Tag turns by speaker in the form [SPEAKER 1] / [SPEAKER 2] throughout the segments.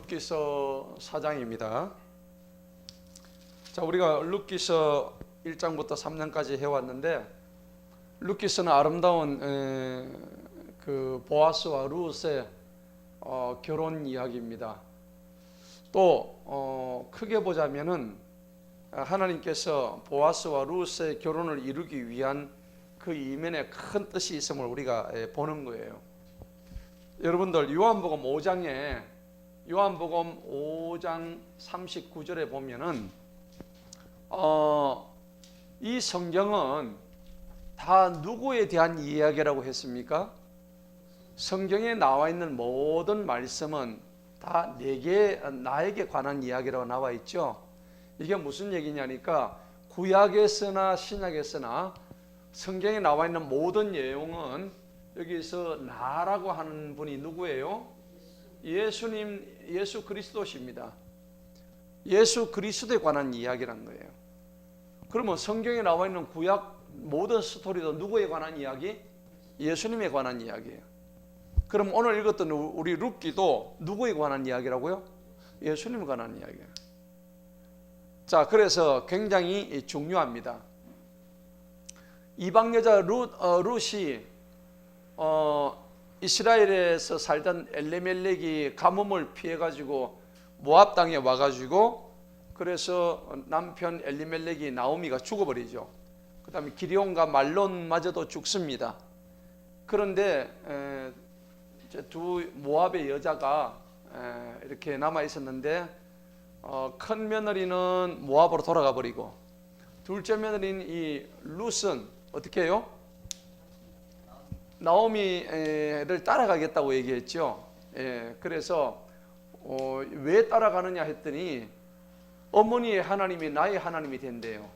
[SPEAKER 1] 룻기서 4장입니다. 자, 우리가 룻기서 1장부터 3장까지 해왔는데, 룻기서는 아름다운 그 보아스와 룻의 결혼 이야기입니다. 또 크게 보자면은 하나님께서 보아스와 룻의 결혼을 이루기 위한 그 이면에 큰 뜻이 있음을 우리가 보는 거예요. 여러분들 요한복음 5장 39절에 보면은 이 성경은 다 누구에 대한 이야기라고 했습니까? 성경에 나와 있는 모든 말씀은 다 나에게 관한 이야기라고 나와 있죠. 이게 무슨 얘기냐니까 구약에서나 신약에서나 성경에 나와 있는 모든 내용은 여기서 나라고 하는 분이 누구예요? 예수님, 예수 그리스도십니다. 예수 그리스도에 관한 이야기란 거예요. 그러면 성경에 나와 있는 구약 모든 스토리도 누구에 관한 이야기? 예수님에 관한 이야기예요. 그럼 오늘 읽었던 우리 룻기도 누구에 관한 이야기라고요? 예수님에 관한 이야기예요. 자, 그래서 굉장히 중요합니다. 이방 여자 룻이 이스라엘에서 살던 엘리멜렉이 가뭄을 피해 가지고 모압 땅에 와 가지고 그래서 남편 엘리멜렉이 나오미가 죽어버리죠. 그다음에 기리온과 말론마저도 죽습니다. 그런데 두 모압의 여자가 이렇게 남아 있었는데 큰 며느리는 모압으로 돌아가 버리고 둘째 며느리인 이 룻은 어떻게 해요? 나오미를 따라가겠다고 얘기했죠. 그래서 왜 따라가느냐 했더니 어머니의 하나님이 나의 하나님이 된대요.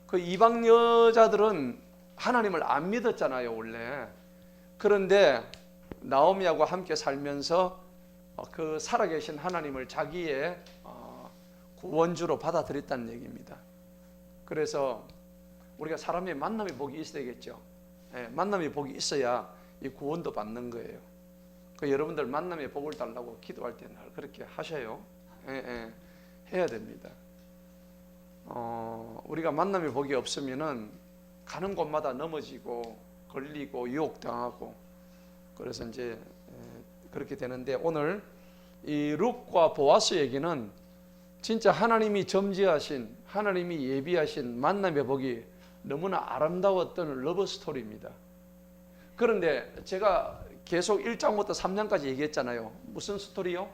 [SPEAKER 1] 그 이방 여자들은 하나님을 안 믿었잖아요, 원래. 그런데 나오미하고 함께 살면서 그 살아계신 하나님을 자기의 구원주로 받아들였다는 얘기입니다. 그래서 우리가 사람의 만남의 복이 있어야 되겠죠. 만남의 복이 있어야 이 구원도 받는 거예요. 그 여러분들 만남의 복을 달라고 기도할 때는 그렇게 하셔요. 해야 됩니다. 우리가 만남의 복이 없으면은 가는 곳마다 넘어지고 걸리고 유혹당하고 그래서 이제 그렇게 되는데 오늘 이 룻과 보아스 얘기는 진짜 하나님이 점지하신 하나님이 예비하신 만남의 복이 너무나 아름다웠던 러브 스토리입니다. 그런데 제가 계속 1장부터 3장까지 얘기했잖아요. 무슨 스토리요?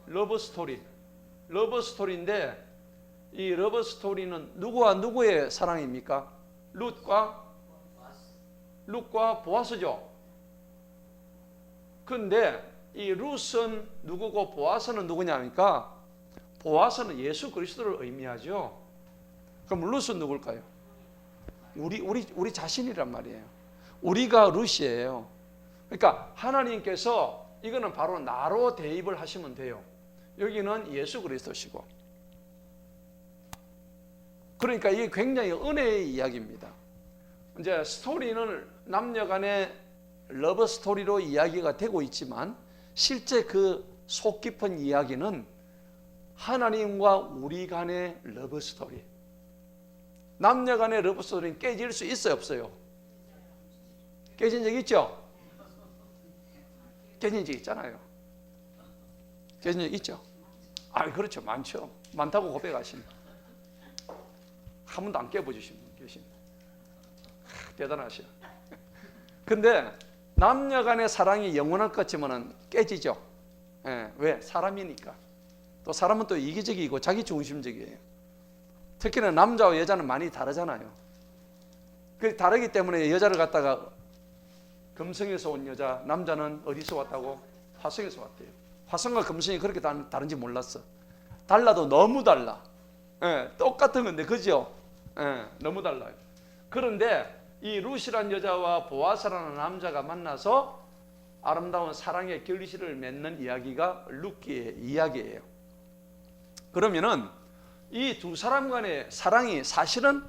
[SPEAKER 1] 러브 스토리. 러브 스토리인데 이 러브 스토리는 누구와 누구의 사랑입니까? 룻과 보아스죠. 그런데 이 룻은 누구고 보아스는 누구냐니까 보아스는 예수 그리스도를 의미하죠. 그럼 룻은 누굴까요? 우리 자신이란 말이에요. 우리가 룻이에요. 그러니까 하나님께서 이거는 바로 나로 대입을 하시면 돼요. 여기는 예수 그리스도시고. 그러니까 이게 굉장히 은혜의 이야기입니다. 이제 스토리는 남녀 간의 러브 스토리로 이야기가 되고 있지만 실제 그 속 깊은 이야기는 하나님과 우리 간의 러브 스토리. 남녀 간의 러브 스토리는 깨질 수 있어요, 없어요? 깨진 적 있죠? 깨진 적 있잖아요. 깨진 적 있죠? 그렇죠. 많죠. 많다고 고백하신 한 번도 안 깨보신 분 계십니다. 대단하시죠. 근데 남녀 간의 사랑이 영원할 것 같지만은 깨지죠. 왜? 사람이니까. 또 사람은 또 이기적이고 자기 중심적이에요. 특히나 남자와 여자는 많이 다르잖아요. 그 다르기 때문에 여자를 갖다가 금성에서 온 여자, 남자는 어디서 왔다고? 화성에서 왔대요. 화성과 금성이 그렇게 다른지 몰랐어. 달라도 너무 달라. 똑같은 건데, 그죠? 너무 달라요. 그런데 이 룻이라는 여자와 보아스라는 남자가 만나서 아름다운 사랑의 결실을 맺는 이야기가 룻기의 이야기예요. 그러면은 이 두 사람 간의 사랑이 사실은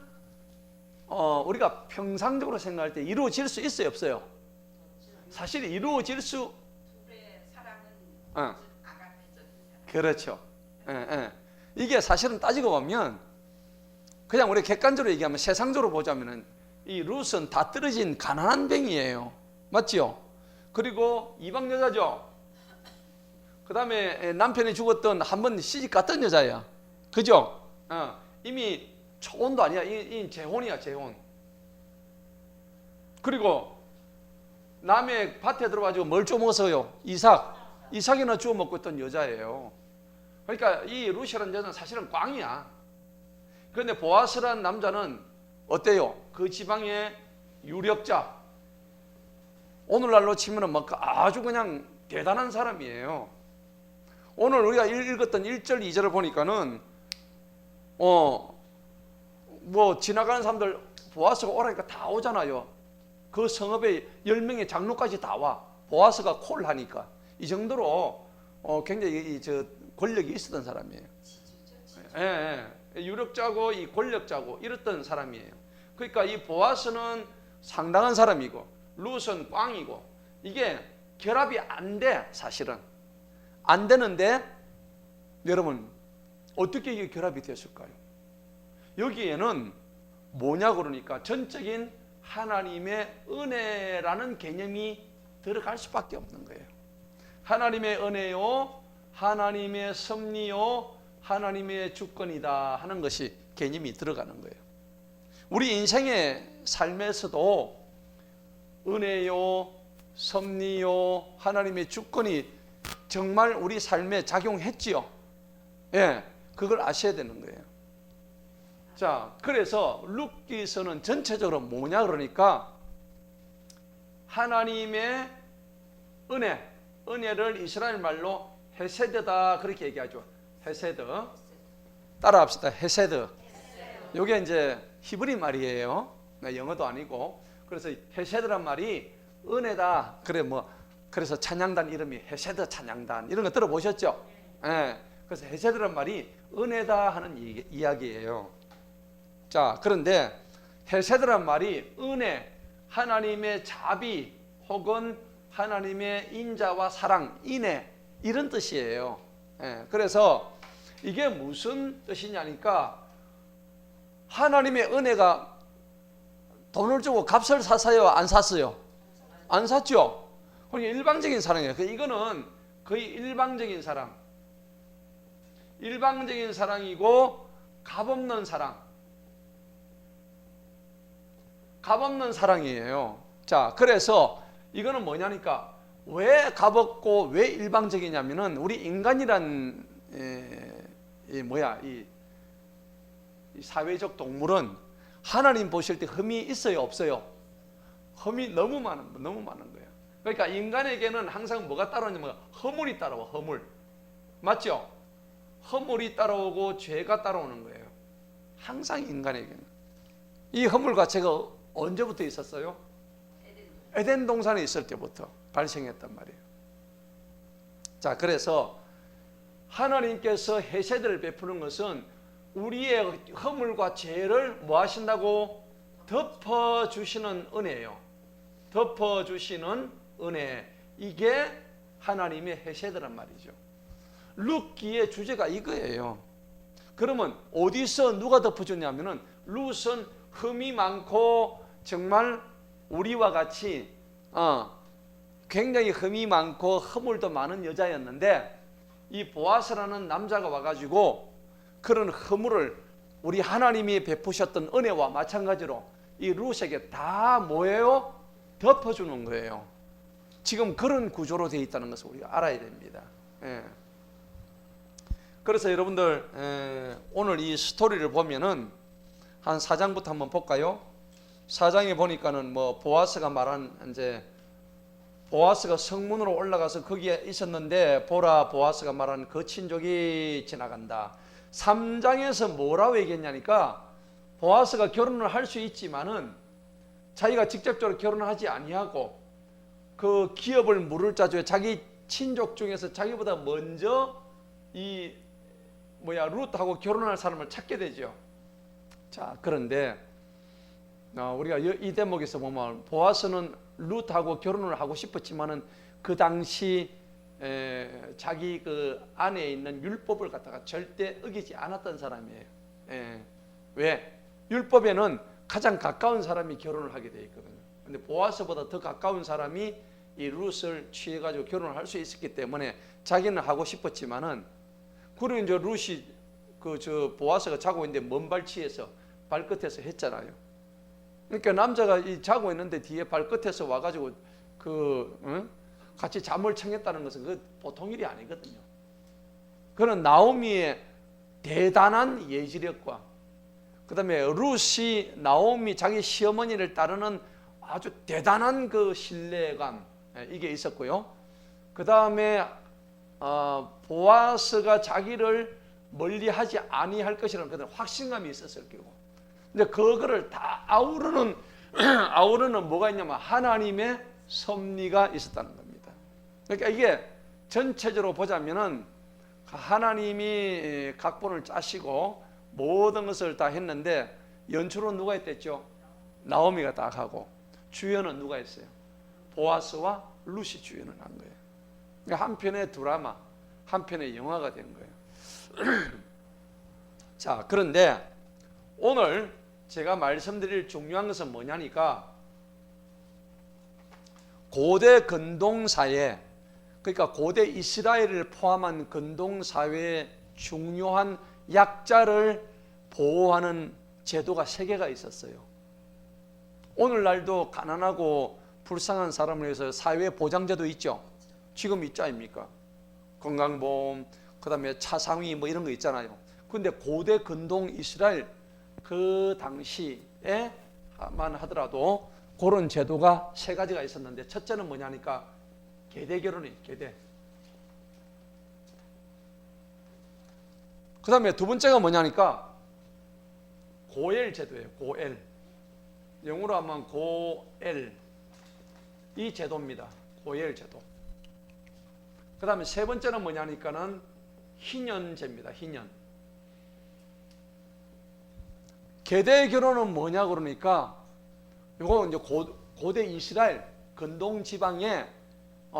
[SPEAKER 1] 우리가 평상적으로 생각할 때 이루어질 수 있어요, 없어요? 사실 이루어질 수 그렇죠. 예, 예. 이게 사실은 따지고 보면 그냥 우리 객관적으로 얘기하면 세상적으로 보자면은 이 룻은 다 떨어진 가난한 병이에요. 맞죠? 그리고 이방 여자죠. 그 다음에 남편이 죽었던 한 번 시집 갔던 여자야. 그죠? 이미 초혼도 아니야. 이 재혼이야, 재혼. 그리고 남의 밭에 들어가지고 뭘 좀 먹어서요? 이삭이나 주워 먹고 있던 여자예요. 그러니까 이 룻이라는 여자는 사실은 꽝이야. 그런데 보아스라는 남자는 어때요? 그 지방의 유력자. 오늘날로 치면은 막 아주 그냥 대단한 사람이에요. 오늘 우리가 읽었던 1절, 2절을 보니까는 뭐 지나가는 사람들 보아스가 오라니까 다 오잖아요. 그 성읍에 10명의 장로까지 다 와. 보아스가 콜 하니까. 이 정도로 굉장히 저 권력이 있었던 사람이에요. 예, 예. 유력자고 이 권력자고 이랬던 사람이에요. 그러니까 이 보아스는 상당한 사람이고 룻은 꽝이고 이게 결합이 안 돼. 사실은 안 되는데 여러분 어떻게 이게 결합이 됐을까요? 여기에는 뭐냐 그러니까 전적인 하나님의 은혜라는 개념이 들어갈 수밖에 없는 거예요. 하나님의 은혜요, 하나님의 섭리요, 하나님의 주권이다 하는 것이 개념이 들어가는 거예요. 우리 인생의 삶에서도 은혜요, 섭리요, 하나님의 주권이 정말 우리 삶에 작용했지요. 예, 그걸 아셔야 되는 거예요. 자, 그래서 룻기서는 전체적으로 뭐냐 그러니까 하나님의 은혜를 이스라엘 말로 헤세드다 그렇게 얘기하죠. 헤세드. 따라합시다. 헤세드. 이게 이제 히브리 말이에요. 영어도 아니고. 그래서 헤세드란 말이 은혜다. 그래서 찬양단 이름이 헤세드 찬양단 이런 거 들어보셨죠? 예. 그래서 헤세드란 말이 은혜다 하는 이야기예요. 자, 그런데 헤세드란 말이 은혜, 하나님의 자비 혹은 하나님의 인자와 사랑, 인애 이런 뜻이에요. 예, 그래서 이게 무슨 뜻이냐니까 하나님의 은혜가 돈을 주고 값을 샀어요? 안 샀어요? 안 샀죠? 그러니까 일방적인 사랑이에요. 이거는 거의 일방적인 사랑. 일방적인 사랑이고 값없는 사랑. 값없는 사랑이에요. 자, 그래서 이거는 뭐냐니까 왜 값없고 왜 일방적이냐면은 우리 인간이란 이 사회적 동물은 하나님 보실 때 흠이 있어요, 없어요? 흠이 너무 많은 거예요. 그러니까 인간에게는 항상 뭐가 따라오냐면 허물이 따라와, 허물. 맞죠? 허물이 따라오고 죄가 따라오는 거예요. 항상 인간에게는. 이 허물 자체가 언제부터 있었어요? 에덴 동산에 있을 때부터 발생했단 말이에요. 자, 그래서 하나님께서 헤세드를 베푸는 것은 우리의 허물과 죄를 뭐 하신다고? 덮어주시는 은혜예요. 덮어주시는 은혜. 이게 하나님의 헤세드란 말이죠. 룻기의 주제가 이거예요. 그러면 어디서 누가 덮어주냐면은 룻은 흠이 많고 정말 우리와 같이 굉장히 흠이 많고 허물도 많은 여자였는데 이 보아스라는 남자가 와가지고 그런 허물을 우리 하나님이 베푸셨던 은혜와 마찬가지로 이 룻에게 다 뭐예요? 덮어주는 거예요. 지금 그런 구조로 되어 있다는 것을 우리가 알아야 됩니다. 예. 그래서 여러분들 오늘 이 스토리를 보면은 한 4장부터 한번 볼까요? 4장에 보니까는 뭐 보아스가 말한 이제 보아스가 성문으로 올라가서 거기에 있었는데 보라 보아스가 말한 그 친족이 지나간다. 3장에서 뭐라고 얘기했냐니까 보아스가 결혼을 할 수 있지만은 자기가 직접적으로 결혼을 하지 아니하고 그 기업을 물을 자주에 자기 친족 중에서 자기보다 먼저 룻하고 결혼할 사람을 찾게 되죠. 자, 그런데 우리가 이 대목에서 보면 보아스는 룻하고 결혼을 하고 싶었지만은 그 당시 자기 그 안에 있는 율법을 갖다가 절대 어기지 않았던 사람이에요. 왜? 율법에는 가장 가까운 사람이 결혼을 하게 돼 있거든요. 근데 보아스보다 더 가까운 사람이 이 룻을 취해가지고 결혼을 할 수 있었기 때문에 자기는 하고 싶었지만은, 그리고 이제 룻이 보아스가 자고 있는데 먼발치에서 발끝에서 했잖아요. 그러니까 남자가 자고 있는데 뒤에 발끝에서 와가지고 같이 잠을 청했다는 것은 그 보통 일이 아니거든요. 그런 나오미의 대단한 예지력과, 그 다음에 룻이 나오미 자기 시어머니를 따르는 아주 대단한 그 신뢰감, 이게 있었고요. 그 다음에 보아스가 자기를 멀리하지 아니할 것이라는 그런 확신감이 있었을 거고, 근데 그거를 다 아우르는 뭐가 있냐면 하나님의 섭리가 있었다는 겁니다. 그러니까 이게 전체적으로 보자면은 하나님이 각본을 짜시고 모든 것을 다 했는데, 연출은 누가 했댔죠? 나오미가 딱 하고, 주연은 누가 했어요? 보아스와 룻이 주연을 한 거예요. 그러니까 한 편의 드라마, 한 편의 영화가 된 거예요. 자, 그런데 오늘 제가 말씀드릴 중요한 것은 뭐냐니까, 고대 근동사회, 그러니까 고대 이스라엘을 포함한 근동사회의 중요한 약자를 보호하는 제도가 3개가 있었어요. 오늘날도 가난하고 불쌍한 사람을 위해서 사회보장제도 있죠. 지금 있지 않습니까? 건강보험, 그 다음에 차상위 뭐 이런 거 있잖아요. 근데 고대 근동 이스라엘 그 당시에만 하더라도 그런 제도가 3가지가 있었는데, 첫째는 뭐냐니까 계대 결혼이 계대. 그 다음에 두 번째가 뭐냐니까 고엘 제도예요. 고엘. 영어로 하면 고엘. 이 제도입니다. 고엘 제도. 그 다음에 세 번째는 뭐냐니까는 희년제입니다. 희년. 계대 결혼은 뭐냐 그러니까, 이거 이제 고대 이스라엘 근동 지방에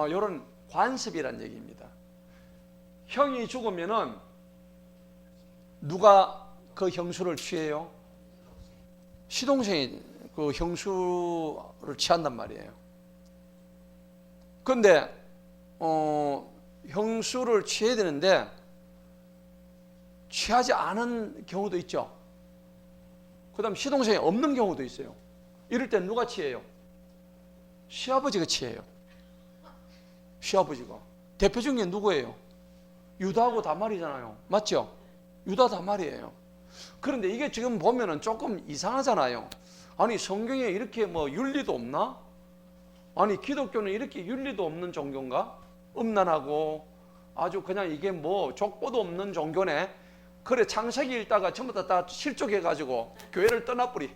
[SPEAKER 1] 이런 관습이란 얘기입니다. 형이 죽으면은 누가 그 형수를 취해요? 시동생이 그 형수를 취한단 말이에요. 그런데 형수를 취해야 되는데 취하지 않은 경우도 있죠. 그 다음 시동생이 없는 경우도 있어요. 이럴 때 누가 취해요? 시아버지가 취해요. 시아버지가. 대표적인 게 누구예요? 유다하고 다말이잖아요. 맞죠? 유다 다말이에요. 그런데 이게 지금 보면은 조금 이상하잖아요. 아니, 성경에 이렇게 뭐 윤리도 없나? 아니, 기독교는 이렇게 윤리도 없는 종교인가? 음란하고 아주 그냥 이게 뭐 족보도 없는 종교네. 그래, 창세기 읽다가 전부 다 실족해가지고 교회를 떠나버리.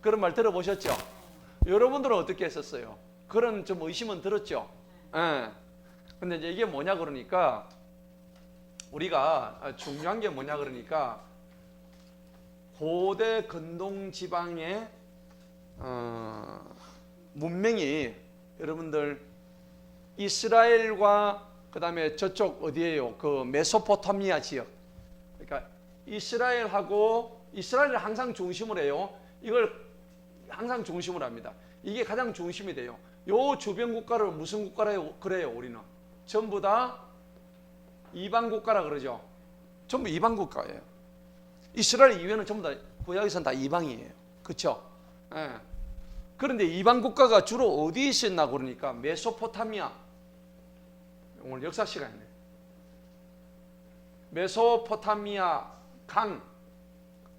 [SPEAKER 1] 그런 말 들어보셨죠? 여러분들은 어떻게 했었어요? 그런 좀 의심은 들었죠? 예. 근데 이제 이게 뭐냐 그러니까, 우리가 중요한 게 뭐냐 그러니까, 고대 근동 지방의 문명이 여러분들 이스라엘과 그 다음에 저쪽 어디예요? 그 메소포타미아 지역. 그러니까 이스라엘을 항상 중심으로 해요. 이걸 항상 중심으로 합니다. 이게 가장 중심이 돼요. 요 주변 국가를 무슨 국가라 그래요? 우리는 전부 다 이방 국가라 그러죠. 전부 이방 국가예요. 이스라엘 이외에는 전부 다 구약에서는 다 이방이에요. 그렇죠? 예. 그런데 이방 국가가 주로 어디에 있었나 그러니까 메소포타미아. 오늘 역사 시간이네. 메소포타미아 강,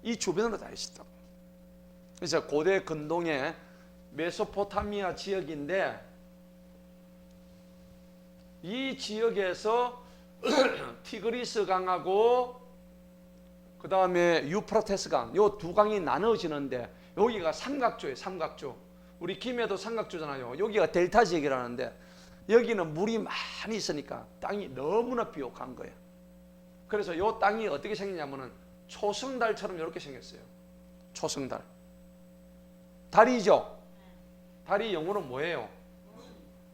[SPEAKER 1] 이 주변으로 다 있었다고. 그래서 고대 근동의 메소포타미아 지역인데, 이 지역에서 티그리스 강하고 그 다음에 유프라테스 강, 요 두 강이 나눠지는데, 여기가 삼각조예요. 삼각조. 우리 김해도 삼각조잖아요. 여기가 델타 지역이라는데, 여기는 물이 많이 있으니까 땅이 너무나 비옥한 거예요. 그래서 요 땅이 어떻게 생겼냐면은 초승달처럼 이렇게 생겼어요. 초승달. 달이죠. 달이 영어로 뭐예요?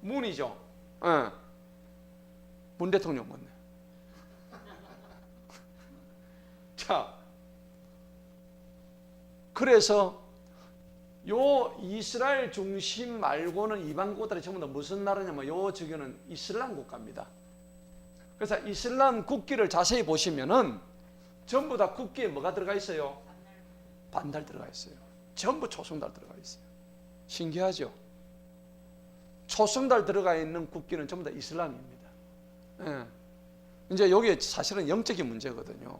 [SPEAKER 1] 문이죠. 네. 문 대통령 묻네. 자, 그래서 요 이스라엘 중심 말고는 이방 국가들이 전부 다 무슨 나라냐면 요 저기는 이슬람 국가입니다. 그래서 이슬람 국기를 자세히 보시면은 전부 다 국기에 뭐가 들어가 있어요? 반달 들어가 있어요. 전부 초승달 들어가 있어요. 신기하죠? 초승달 들어가 있는 국기는 전부 다 이슬람입니다. 예. 이제 여기 사실은 영적인 문제거든요.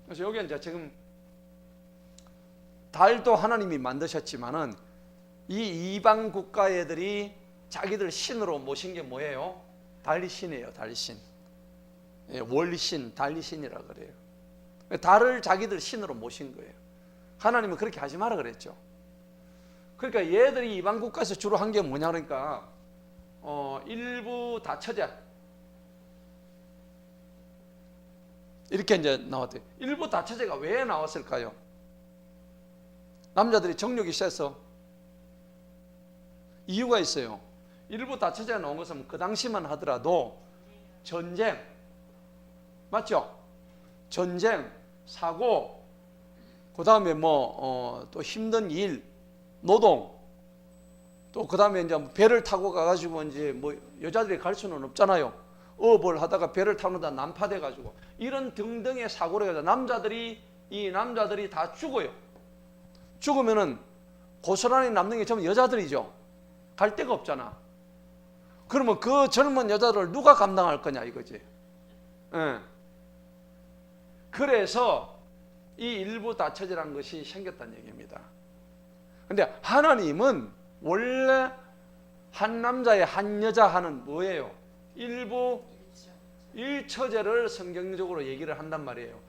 [SPEAKER 1] 그래서 여기 이제 지금 달도 하나님이 만드셨지만은 이 이방 국가 애들이 자기들 신으로 모신 게 뭐예요? 달신이에요, 달신. 예, 월신, 달신이라 그래요. 달을 자기들 신으로 모신 거예요. 하나님은 그렇게 하지 마라 그랬죠. 그러니까 얘들이 이방 국가에서 주로 한 게 뭐냐 그러니까 일부 다처제 이렇게 이제 나왔대요. 일부 다처제가 왜 나왔을까요? 남자들이 정욕이 세서 이유가 있어요. 일부 다처제가 나온 것은 그 당시만 하더라도 전쟁, 맞죠? 전쟁, 사고, 그 다음에 또 힘든 일, 노동, 또 그 다음에 이제 배를 타고 가가지고 이제 여자들이 갈 수는 없잖아요. 어업을 하다가 배를 타는다 난파돼가지고 이런 등등의 사고를 해서 이 남자들이 다 죽어요. 죽으면은 고스란히 남는 게 전부 여자들이죠. 갈 데가 없잖아. 그러면 그 젊은 여자들을 누가 감당할 거냐 이거지. 예. 그래서 이 일부 다처제라는 것이 생겼다는 얘기입니다. 근데 하나님은 원래 한 남자의 한 여자 하는 뭐예요? 일부 일처제를 성경적으로 얘기를 한단 말이에요.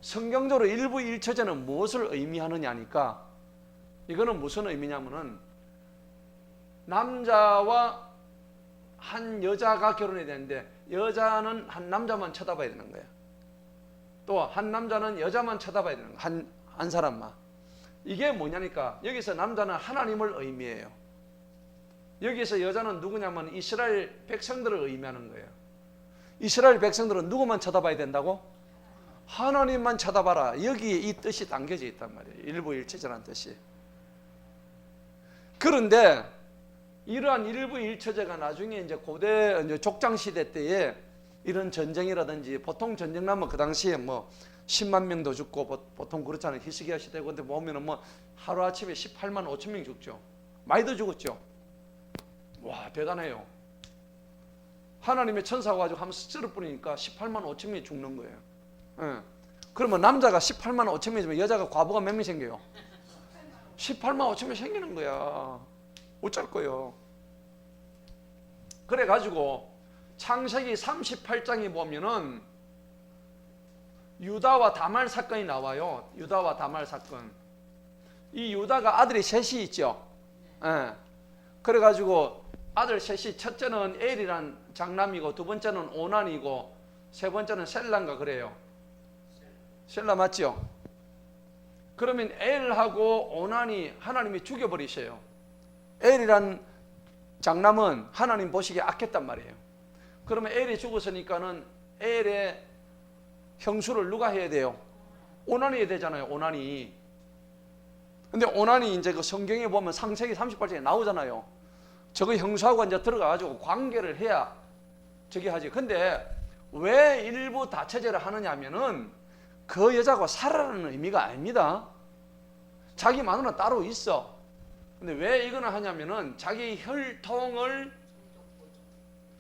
[SPEAKER 1] 성경적으로 일부 일처제는 무엇을 의미하느냐니까 이거는 무슨 의미냐면은 남자와 한 여자가 결혼해야 되는데 여자는 한 남자만 쳐다봐야 되는 거예요. 또 한 남자는 여자만 쳐다봐야 되는 거예요. 한 사람만. 이게 뭐냐니까 여기서 남자는 하나님을 의미해요. 여기서 여자는 누구냐면 이스라엘 백성들을 의미하는 거예요. 이스라엘 백성들은 누구만 쳐다봐야 된다고? 하나님만 쳐다봐라. 여기에 이 뜻이 담겨져 있단 말이에요. 일부 일처제라는 뜻이. 그런데 이러한 일부 일처제가 나중에 이제 고대 이제 족장 시대 때에 이런 전쟁이라든지 보통 전쟁 나면 그 당시에 10만 명도 죽고 보통 그렇잖아요. 히스기야 시대 근데 보면은 하루 아침에 18만 5천 명 죽죠. 많이도 죽었죠. 와 대단해요. 하나님의 천사가 가지고 한번 스치를 뿌리니까 18만 5천 명이 죽는 거예요. 예. 그러면 남자가 18만 5천 명이지만 여자가 과부가 몇 명 생겨요? 18만 5천 명 생기는 거야. 어쩔 거예요. 그래가지고 창세기 38장에 보면은 유다와 다말 사건이 나와요. 유다와 다말 사건. 이 유다가 아들이 셋이 있죠. 예. 그래가지고 아들 셋이 첫째는 엘이란 장남이고 두 번째는 오난이고 세 번째는 셀라인가 그래요. 셀라 맞죠? 그러면 엘하고 오난이 하나님이 죽여버리셔요. 엘이란 장남은 하나님 보시기에 악했단 말이에요. 그러면 엘이 죽었으니까는 엘의 형수를 누가 해야 돼요? 오난이 해야 되잖아요. 오난이. 근데 오난이 이제 그 성경에 보면 창세기 38장에 나오잖아요. 저거 형수하고 이제 들어가가지고 관계를 해야 저기 하지. 근데 왜 일부 다처제를 하느냐면은 그 여자가 살아라는 의미가 아닙니다. 자기 마누라 따로 있어. 근데 왜 이거는 하냐면은 자기 혈통을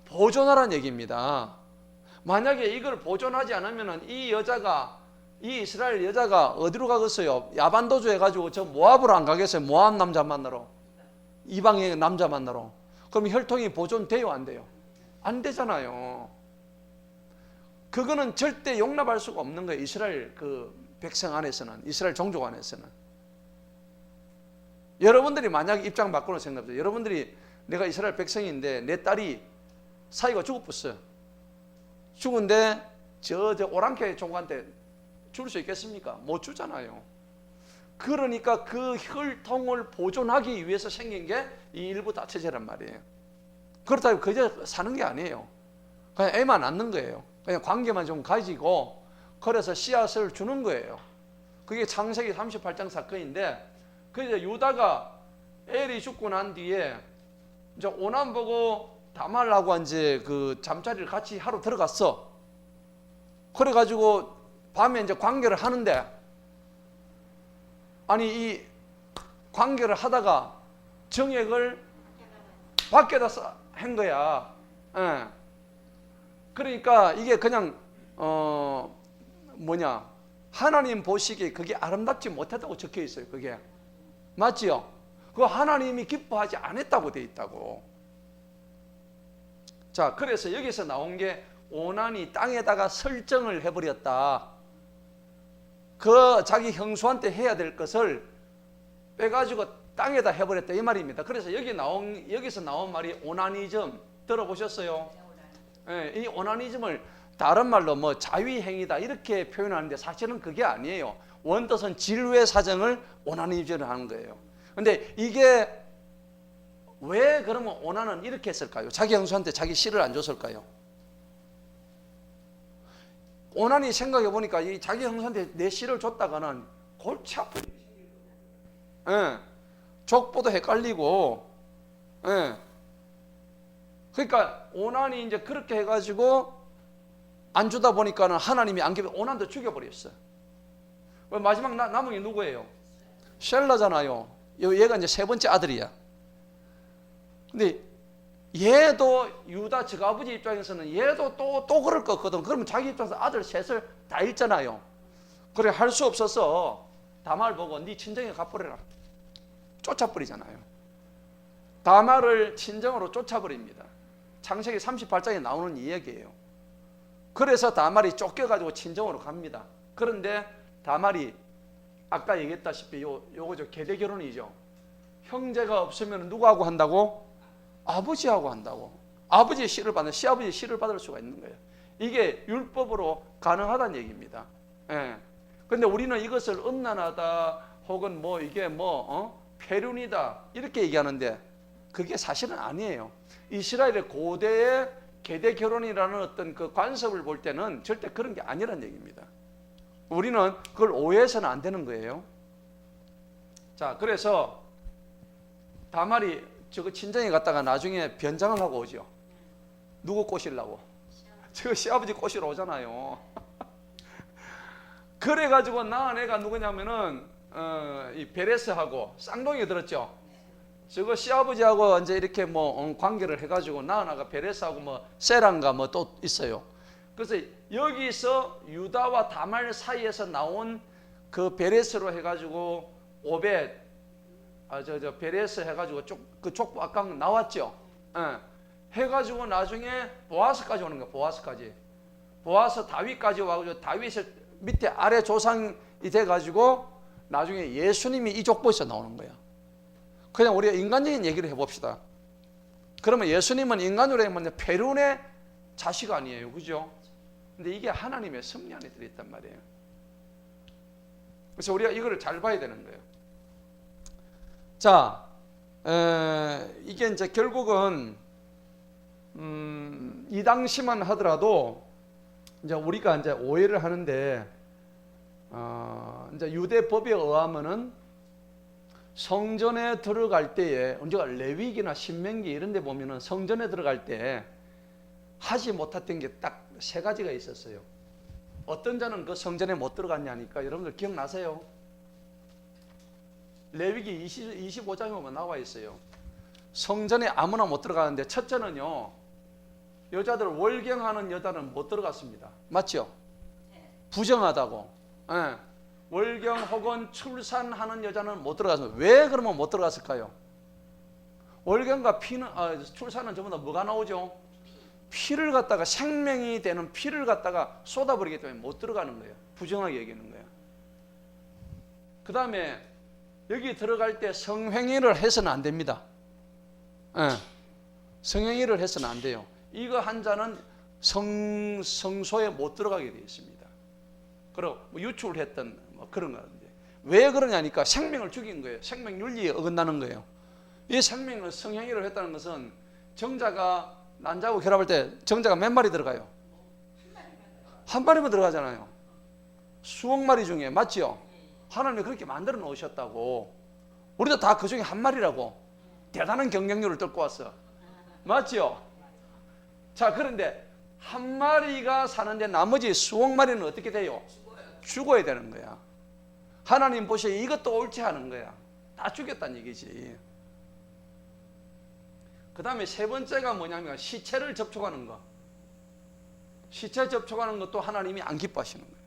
[SPEAKER 1] 보존하라는 얘기입니다. 만약에 이걸 보존하지 않으면은 이 이스라엘 여자가 어디로 가겠어요? 야반도주 해가지고 저 모압으로 안 가겠어요? 모압 남자 만나러. 이방의 남자 만나러. 그럼 혈통이 보존돼요? 안 돼요? 안 되잖아요. 그거는 절대 용납할 수가 없는 거예요. 이스라엘 그 백성 안에서는, 이스라엘 종족 안에서는. 여러분들이 만약에 입장 바꾸는 생각해보세요. 여러분들이 내가 이스라엘 백성인데 내 딸이 사이가 죽었어. 죽은데 저 오랑캐 종한테 줄 수 있겠습니까? 못 주잖아요. 그러니까 그 혈통을 보존하기 위해서 생긴 게 이 일부 다처제란 말이에요. 그렇다고 그저 사는 게 아니에요. 그냥 애만 낳는 거예요. 그냥 관계만 좀 가지고 그래서 씨앗을 주는 거예요. 그게 창세기 38장 사건인데, 그래서 유다가 엘이 죽고 난 뒤에 이제 오난 보고 다말하고 이제 그 잠자리를 같이 하러 들어갔어. 그래가지고 밤에 이제 관계를 하는데, 아니 이 관계를 하다가 정액을 밖에다 한 거야. 예. 그러니까 이게 그냥 하나님 보시기에 그게 아름답지 못했다고 적혀 있어요. 그게 맞지요? 그 하나님이 기뻐하지 않았다고 돼 있다고. 자, 그래서 여기서 나온 게 오난이 땅에다가 설정을 해버렸다. 그 자기 형수한테 해야 될 것을 빼가지고 땅에다 해버렸다 이 말입니다. 그래서 여기서 나온 말이 오나니즘 들어보셨어요? 네, 이 오나니즘을 다른 말로 뭐 자위행위다 이렇게 표현하는데 사실은 그게 아니에요. 원뜻은 질외 사정을 오나니즘을 하는 거예요. 근데 이게 왜 그러면 오나는 이렇게 했을까요? 자기 형수한테 자기 씨를 안 줬을까요? 오난이 생각해 보니까 이 자기 형수한테 내 씨를 줬다가는 골치 아픈 일이 생길 거예요. 예. 족보도 헷갈리고, 예. 그러니까 오난이 이제 그렇게 해가지고 안 주다 보니까는 하나님이 안 give 오난도 죽여버렸어요. 마지막 남은 게 누구예요? 셀라잖아요. 얘가 이제 세 번째 아들이야. 근데 얘도 유다 적아버지 입장에서는 얘도 또 그럴 것 같거든. 그러면 자기 입장에서 아들 셋을 다 잃잖아요. 그래 할 수 없어서 다말 보고 네 친정에 가버려라. 쫓아버리잖아요. 다말을 친정으로 쫓아버립니다. 창세기 38장에 나오는 이야기예요. 그래서 다말이 쫓겨가지고 친정으로 갑니다. 그런데 다말이 아까 얘기했다시피 요거 계대 결혼이죠. 형제가 없으면 누구하고 한다고? 아버지하고 한다고. 아버지의 씨를 받는 시아버지의 씨를 받을 수가 있는 거예요. 이게 율법으로 가능하다는 얘기입니다. 예. 근데 우리는 이것을 음란하다 혹은 뭐 이게 폐륜이다 이렇게 얘기하는데 그게 사실은 아니에요. 이스라엘의 고대의 계대 결혼이라는 어떤 그 관습을 볼 때는 절대 그런 게 아니란 얘기입니다. 우리는 그걸 오해해서는 안 되는 거예요. 자, 그래서 다말이 저거 친정에 갔다가 나중에 변장을 하고 오죠. 누구 꼬시려고? 저 시아버지 꼬시러 오잖아요. 그래가지고 낳은 애가 누구냐면은 이 베레스하고 쌍둥이 들었죠. 저거 시아버지하고 이제 이렇게 뭐 관계를 해가지고 낳은 아가 베레스하고 뭐 세란가 뭐 또 있어요. 그래서 여기서 유다와 다말 사이에서 나온 그 베레스로 해가지고 오벳 베레스 해가지고 그 족보 아까 나왔죠. 예. 해가지고 나중에 보아스까지 오는 거야. 보아스 다윗까지 와가지고 다윗의 밑에 아래 조상이 돼가지고 나중에 예수님이 이 족보에서 나오는 거야. 그냥 우리가 인간적인 얘기를 해봅시다. 그러면 예수님은 인간으로 하면 폐륜의 자식 아니에요, 그죠? 근데 이게 하나님의 섭리 안에 들어있단 말이에요. 그래서 우리가 이거를 잘 봐야 되는 거예요. 자, 이게 이제 결국은 이 당시만 하더라도 이제 우리가 이제 오해를 하는데 이제 유대 법에 의하면은 성전에 들어갈 때에 언제가 레위기나 신명기 이런 데 보면은 성전에 들어갈 때 하지 못했던 게 딱 세 가지가 있었어요. 어떤 자는 그 성전에 못 들어갔냐니까 여러분들 기억나세요? 레위기 25장에 보면 나와 있어요. 성전에 아무나 못 들어가는데 첫째는요, 여자들 월경하는 여자는 못 들어갔습니다. 맞죠? 부정하다고. 예. 월경 혹은 출산하는 여자는 못 들어갔습니다. 왜 그러면 못 들어갔을까요? 월경과 출산은 전부 다 뭐가 나오죠? 피를 갖다가 생명이 되는 피를 갖다가 쏟아버리기 때문에 못 들어가는 거예요. 부정하게 여기는 거예요. 그 다음에 여기 들어갈 때 성행위를 해서는 안 됩니다. 예. 성행위를 해서는 안 돼요. 이거 한 자는 성소에 못 들어가게 되어 있습니다. 그리고 유출을 했던 뭐 그런 건데 왜 그러냐니까 생명을 죽인 거예요. 생명 윤리에 어긋나는 거예요. 이 생명을 성행위를 했다는 것은 정자가 난자하고 결합할 때 정자가 몇 마리 들어가요? 한 마리만 들어가잖아요. 수억 마리 중에. 맞죠? 하나님이 그렇게 만들어 놓으셨다고. 우리도 다 그 중에 한 마리라고. 대단한 경쟁률을 뚫고 왔어. 맞죠? 자, 그런데 한 마리가 사는데 나머지 수억 마리는 어떻게 돼요? 죽어야 되는 거야. 하나님 보시기에 이것도 옳지 않은 거야. 다 죽였다는 얘기지. 그 다음에 세 번째가 뭐냐면 시체를 접촉하는 거. 시체 접촉하는 것도 하나님이 안 기뻐하시는 거예요.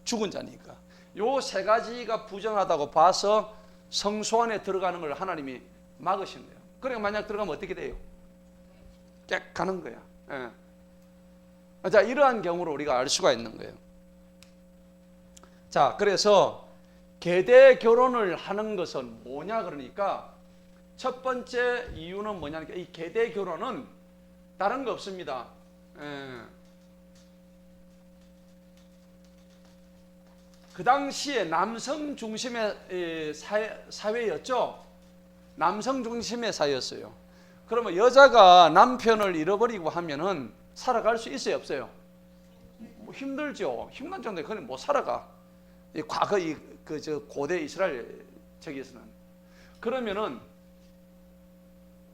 [SPEAKER 1] 죽은 자니까. 요 세 가지가 부정하다고 봐서 성소 안에 들어가는 걸 하나님이 막으신 거예요. 그러니까 만약 들어가면 어떻게 돼요? 깨 가는 거야. 예. 자, 이러한 경우로 우리가 알 수가 있는 거예요. 자, 그래서 계대 결혼을 하는 것은 뭐냐 그러니까 첫 번째 이유는 뭐냐니까 이 계대 결혼은 다른 거 없습니다. 그 당시에 남성 중심의 사회였죠. 남성 중심의 사회였어요. 그러면 여자가 남편을 잃어버리고 하면은 살아갈 수 있어요, 없어요? 뭐 힘들죠. 힘든 정도에 그냥 못 살아가. 이 과거 저 고대 이스라엘 저기에서는. 그러면은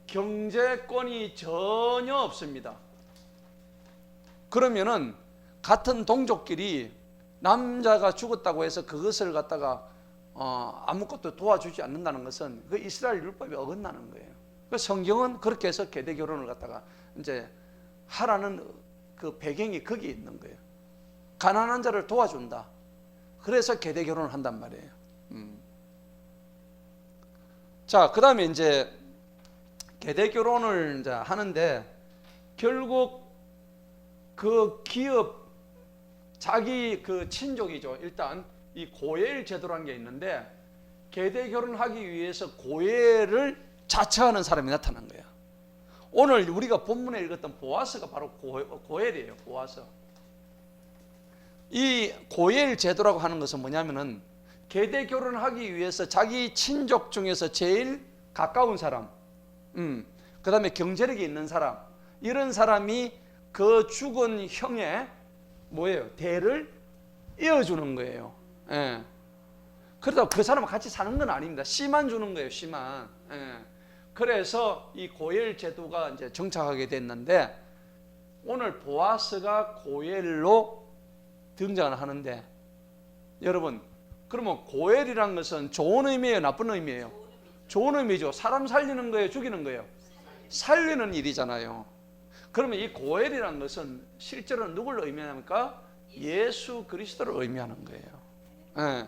[SPEAKER 1] 경제권이 전혀 없습니다. 그러면은 같은 동족끼리 남자가 죽었다고 해서 그것을 갖다가 아무것도 도와주지 않는다는 것은 그 이스라엘 율법이 어긋나는 거예요. 그 성경은 그렇게 해서 계대 결혼을 갖다가 이제 하라는 그 배경이 거기에 있는 거예요. 가난한 자를 도와준다. 그래서 계대 결혼을 한단 말이에요. 자, 그 다음에 이제 계대 결혼을 이제 하는데 결국 그 기업 자기 그 친족이죠. 일단 이 고엘 제도라는 게 있는데 계대 결혼하기 위해서 고엘을 자처하는 사람이 나타난 거야. 오늘 우리가 본문에 읽었던 보아스가 바로 고엘이에요. 보아스. 이 고엘 제도라고 하는 것은 뭐냐면은 계대 결혼하기 위해서 자기 친족 중에서 제일 가까운 사람, 그 다음에 경제력이 있는 사람, 이런 사람이 그 죽은 형의 뭐예요? 대를 이어주는 거예요. 예. 그러다 그 사람과 같이 사는 건 아닙니다. 씨만 주는 거예요, 씨만. 예. 그래서 이 고엘 제도가 이제 정착하게 됐는데 오늘 보아스가 고엘로 등장을 하는데 여러분, 그러면 고엘이란 것은 좋은 의미예요, 나쁜 의미예요? 좋은 의미죠. 사람 살리는 거예요, 죽이는 거예요? 살리는 일이잖아요. 그러면 이 고엘이란 것은 실제로 누구를 의미합니까? 예수 그리스도를 의미하는 거예요. 예.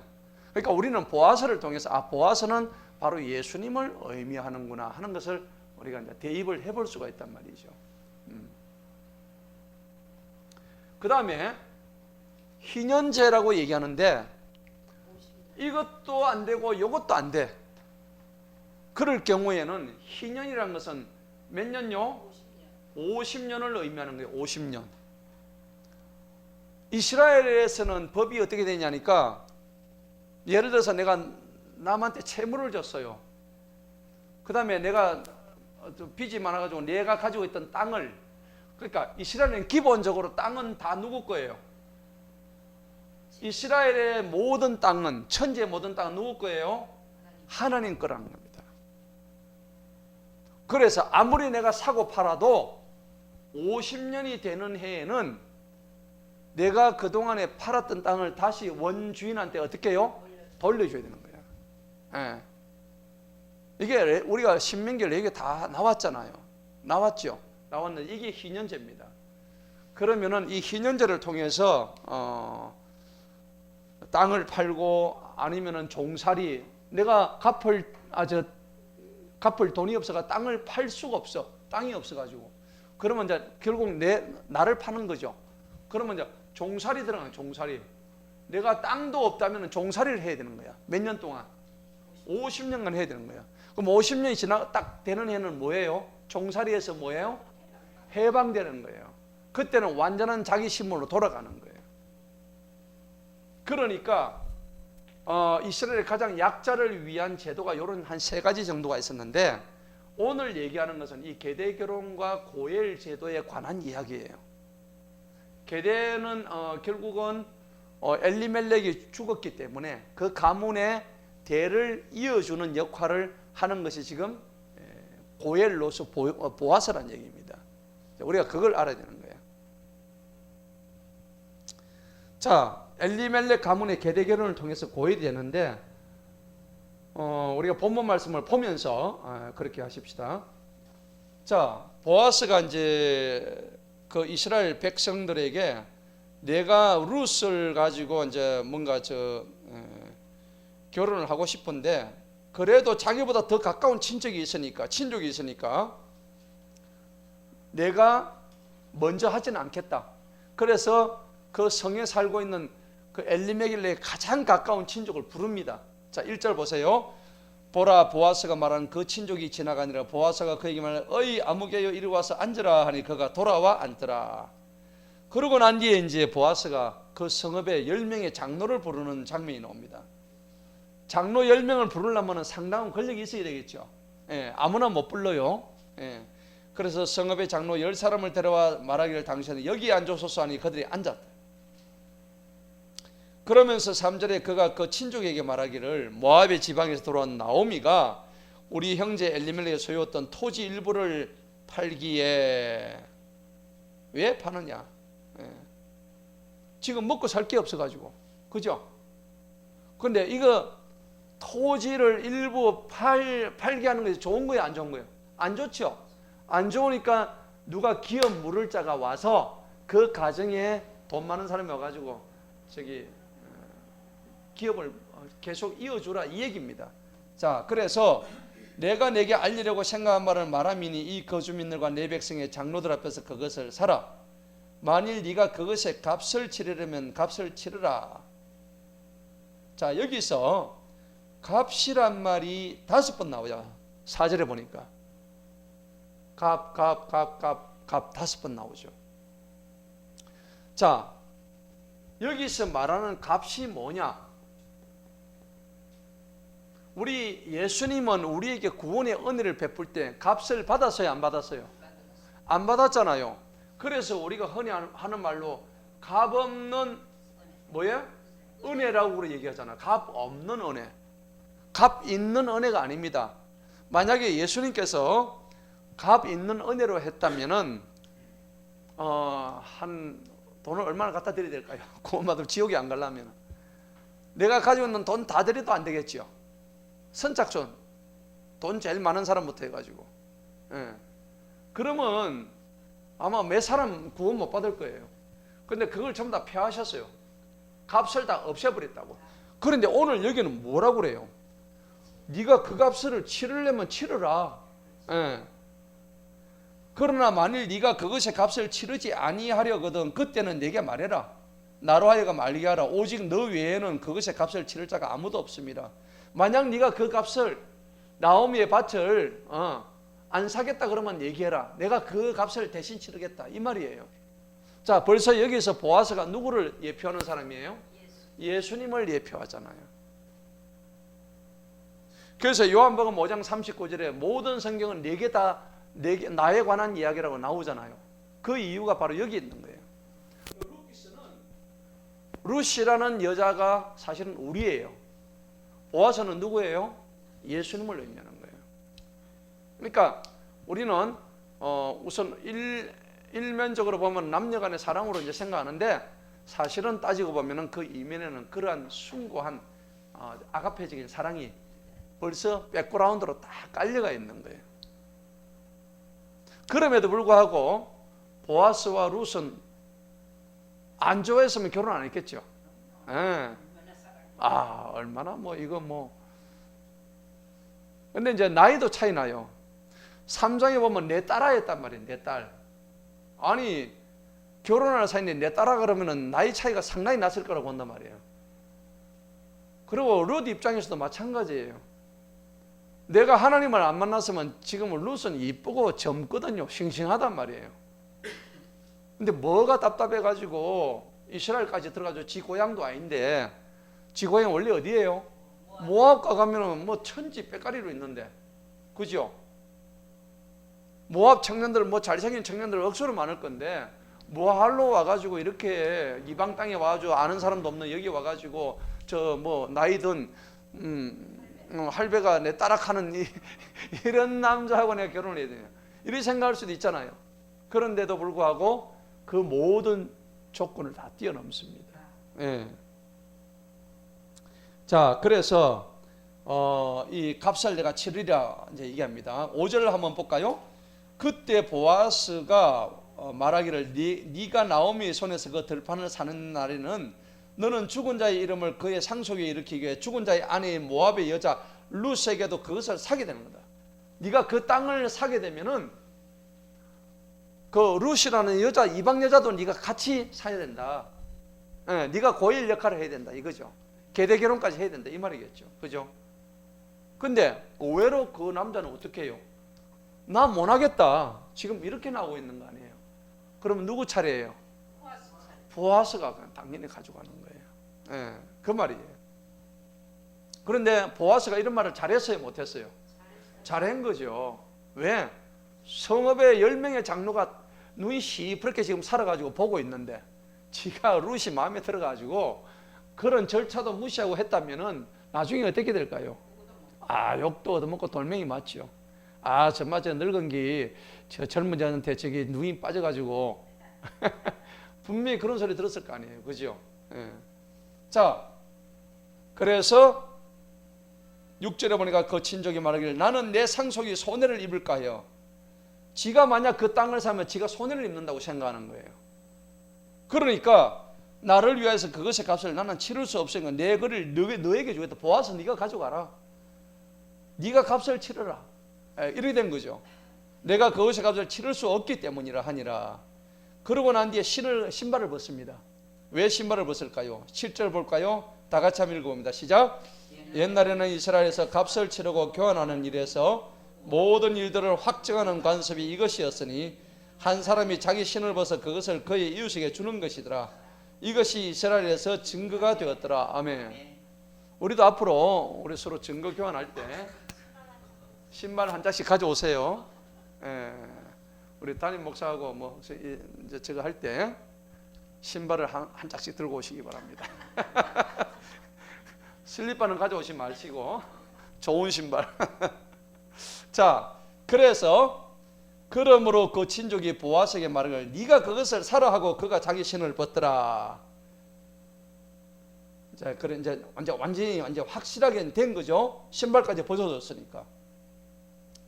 [SPEAKER 1] 그러니까 우리는 보아스를 통해서 보아스는 바로 예수님을 의미하는구나 하는 것을 우리가 이제 대입을 해볼 수가 있단 말이죠. 그 다음에 희년제라고 얘기하는데 이것도 안 되고 이것도 안 돼. 그럴 경우에는 희년이라는 것은 몇 년요? 50년을 의미하는 거예요. 50년. 이스라엘에서는 법이 어떻게 되냐니까 예를 들어서 내가 남한테 채무를 줬어요. 그 다음에 내가 빚이 많아가지고 내가 가지고 있던 땅을, 그러니까 이스라엘은 기본적으로 땅은 다 누구 거예요? 이스라엘의 모든 땅은, 천지의 모든 땅은 누구 거예요? 하나님 거라는 겁니다. 그래서 아무리 내가 사고 팔아도 50년이 되는 해에는 내가 그동안에 팔았던 땅을 다시 원주인한테 어떻게 해요? 돌려줘야 되는 거예요. 예. 이게 우리가 신명기를 얘기 다 나왔잖아요. 나왔죠? 나왔는데 이게 희년제입니다. 그러면은 이 희년제를 통해서 땅을 팔고 아니면은 종살이, 내가 갚을 돈이 없어가 땅을 팔 수가 없어. 땅이 없어가지고. 그러면 이제 결국 나를 파는 거죠. 그러면 이제 종살이 들어가요. 종살이. 내가 땅도 없다면 종살이를 해야 되는 거야. 몇 년 동안? 50년간 해야 되는 거야. 그럼 50년이 딱 되는 해는 뭐예요? 종살이에서 뭐예요? 해방되는 거예요. 그때는 완전한 자기 신분으로 돌아가는 거예요. 그러니까 이스라엘의 가장 약자를 위한 제도가 이런 한 세 가지 정도가 있었는데 오늘 얘기하는 것은 이 계대 결혼과 고엘 제도에 관한 이야기예요. 계대는 결국은 엘리멜렉이 죽었기 때문에 그 가문의 대를 이어주는 역할을 하는 것이 지금 고엘로서 보아스라는 얘기입니다. 우리가 그걸 알아야 되는 거예요. 자, 엘리멜렉 가문의 계대 결혼을 통해서 고엘이 되는데 우리가 본문 말씀을 보면서 그렇게 하십시다. 자, 보아스가 이제 그 이스라엘 백성들에게 내가 룻을 가지고 이제 뭔가 결혼을 하고 싶은데 그래도 자기보다 더 가까운 친족이 있으니까 내가 먼저 하지는 않겠다. 그래서 그 성에 살고 있는 그 엘리멜렉의 가장 가까운 친족을 부릅니다. 자, 1절 보세요. 보라, 보아스가 말하는 그 친족이 지나가니라. 보아스가 그에게 말하되 어이 아무개여 이리 와서 앉으라 하니 그가 돌아와 앉더라. 그러고 난 뒤에 이제 보아스가 그 성읍에 10명의 장로를 부르는 장면이 나옵니다. 장로 10명을 부르려면 상당한 권력이 있어야 되겠죠. 아무나 못 불러요. 그래서 성읍의 장로 10사람을 데려와 말하기를 당신은 여기 앉으소서 하니 그들이 앉았다. 그러면서 3절에 그가 그 친족에게 말하기를 모압의 지방에서 돌아온 나오미가 우리 형제 엘리멜렉이 소유했던 토지 일부를 팔기에 왜 파느냐? 지금 먹고 살 게 없어가지고, 그죠? 근데 이거 토지를 일부 팔게 하는 것이 좋은 거예요, 안 좋은 거예요? 안 좋죠. 안 좋으니까 누가 기업 물을 자가 와서 그 가정에 돈 많은 사람이 와가지고 기업을 계속 이어주라 이 얘기입니다. 자, 그래서 내가 내게 알리려고 생각한 말을 말함이니 이 거주민들과 내 백성의 장로들 앞에서 그것을 사라. 만일 네가 그것에 값을 치르려면 값을 치르라. 자, 여기서 값이란 말이 5번 나와요. 4절에 보니까 값 5번 나오죠. 자, 여기서 말하는 값이 뭐냐? 우리 예수님은 우리에게 구원의 은혜를 베풀 때 값을 받았어요, 안 받았어요? 안 받았잖아요. 그래서 우리가 흔히 하는 말로 값 없는 뭐예요? 은혜라고 우리 얘기하잖아. 값 없는 은혜. 값 있는 은혜가 아닙니다. 만약에 예수님께서 값 있는 은혜로 했다면은 한 돈을 얼마나 갖다 드려야 될까요? 구원받으면 지옥에 안 가려면 내가 가지고 있는 돈 다 드려도 안 되겠죠. 선착순 돈 제일 많은 사람부터 해가지고 그러면 아마 몇 사람 구원 못 받을 거예요. 근데 그걸 전부 다 폐하셨어요. 값을 다 없애버렸다고. 그런데 오늘 여기는 뭐라고 그래요? 네가 그 값을 치르려면 치르라. 그러나 만일 네가 그것의 값을 치르지 아니하려거든 그때는 내게 말해라. 나로 하여금 알게 하라. 오직 너 외에는 그것의 값을 치를 자가 아무도 없습니다. 만약 네가 그 값을 나오미의 밭을 안 사겠다 그러면 얘기해라. 내가 그 값을 대신 치르겠다 이 말이에요. 자, 벌써 여기서 보아스가 누구를 예표하는 사람이에요? 예수님을 예표하잖아요. 그래서 요한복음 5장 39절에 모든 성경은 네개 다 나에 관한 이야기라고 나오잖아요. 그 이유가 바로 여기 있는 거예요. 룻이라는 여자가 사실은 우리예요. 보아스는 누구예요? 예수님을 의미하는 거예요. 그러니까 우리는 우선 일면적으로 보면 남녀간의 사랑으로 이제 생각하는데 사실은 따지고 보면은 그 이면에는 그러한 숭고한 아가페적인 사랑이 벌써 백그라운드로 다 깔려가 있는 거예요. 그럼에도 불구하고 보아스와 룻은 안 좋아했으면 결혼 안 했겠죠. 얼마나 근데 이제 나이도 차이 나요. 3장에 보면 내 딸아 했단 말이에요. 내 딸. 아니 결혼할 사이인데 내 딸아 그러면은 나이 차이가 상당히 났을 거라고 본단 말이에요. 그리고 룻 입장에서도 마찬가지예요. 내가 하나님을 안 만났으면 지금은 룻은 이쁘고 젊거든요. 싱싱하단 말이에요. 근데 뭐가 답답해가지고 이스라엘까지 들어가서 지 고향도 아닌데 지 고향 원래 어디예요? 모압 가면은 뭐 천지 빼까리로 있는데, 그죠? 모압 청년들 뭐 잘생긴 청년들 억수로 많을 건데 뭐하러 와가지고 이렇게 이방 땅에 와가지고 아는 사람도 없는 여기 와가지고 저 뭐 나이든 할배가 내 따라가는 이런 남자하고 내가 결혼을 해야 되냐 이렇게 생각할 수도 있잖아요. 그런데도 불구하고 그 모든 조건을 다 뛰어넘습니다. 예. 자, 그래서 이 값을 내가 치르리라 이제 얘기합니다. 5절을 한번 볼까요? 그때 보아스가 말하기를 네가 나오미의 손에서 그 들판을 사는 날에는 너는 죽은 자의 이름을 그의 상속에 일으키기 위해 죽은 자의 아내인 모압의 여자 룻에게도 그것을 사게 되는 거다. 네가 그 땅을 사게 되면은 그 룻이라는 여자 이방 여자도 네가 같이 사야 된다. 예, 네가 고일 역할을 해야 된다 이거죠. 계대 결혼까지 해야 된다 이 말이겠죠. 그죠? 근데 의외로 그 남자는 어떻게 해요? 나 못하겠다. 지금 이렇게 나오고 있는 거 아니에요. 그러면 누구 차례예요? 보아스가 당연히 가져가는 거예요. 예, 그 말이에요. 그런데 보아스가 이런 말을 잘했어요? 못했어요? 잘한 거죠. 왜? 성읍의 10명의 장로가 눈이 시퍼렇게 지금 살아가지고 보고 있는데 지가 룻이 마음에 들어가지고 그런 절차도 무시하고 했다면은 나중에 어떻게 될까요? 아, 욕도 얻어먹고 돌멩이 맞죠. 아, 정말 저 늙은 저 젊은 자한테 저기 눈이 빠져가지고 분명히 그런 소리 들었을 거 아니에요. 그죠? 예. 자, 그래서 6절에 보니까 그 친족이 말하기를 나는 내 상속이 손해를 입을까 해요. 지가 만약 그 땅을 사면 지가 손해를 입는다고 생각하는 거예요. 그러니까 나를 위해서 그것의 값을 나는 치를 수 없으니까 내 거를 너에게 주겠다. 보아서 네가 가져가라. 네가 값을 치르라. 이렇게 된 거죠. 내가 그것의 값을 치를 수 없기 때문이라 하니라. 그러고 난 뒤에 신발을 벗습니다. 왜 신발을 벗을까요? 7절 볼까요? 다 같이 한번 읽어봅니다. 시작. 옛날에는 이스라엘에서 값을 치르고 교환하는 일에서 모든 일들을 확정하는 관습이 이것이었으니 한 사람이 자기 신을 벗어 그것을 그의 이웃에게 주는 것이더라. 이것이 이스라엘에서 증거가 되었더라. 아멘. 우리도 앞으로 우리 서로 증거 교환할 때 신발 한 짝씩 가져오세요. 예. 우리 담임 목사하고 뭐 이제 제가 할 때 신발을 한 짝씩 들고 오시기 바랍니다. 슬리퍼는 가져오지 마시고 좋은 신발. 자, 그래서 그러므로 그 친족이 보아스에게 말하기를 네가 그것을 사라 하고 그가 자기 신을 벗더라. 자, 그래 이제 완전히 확실하게 된 거죠. 신발까지 벗어졌으니까.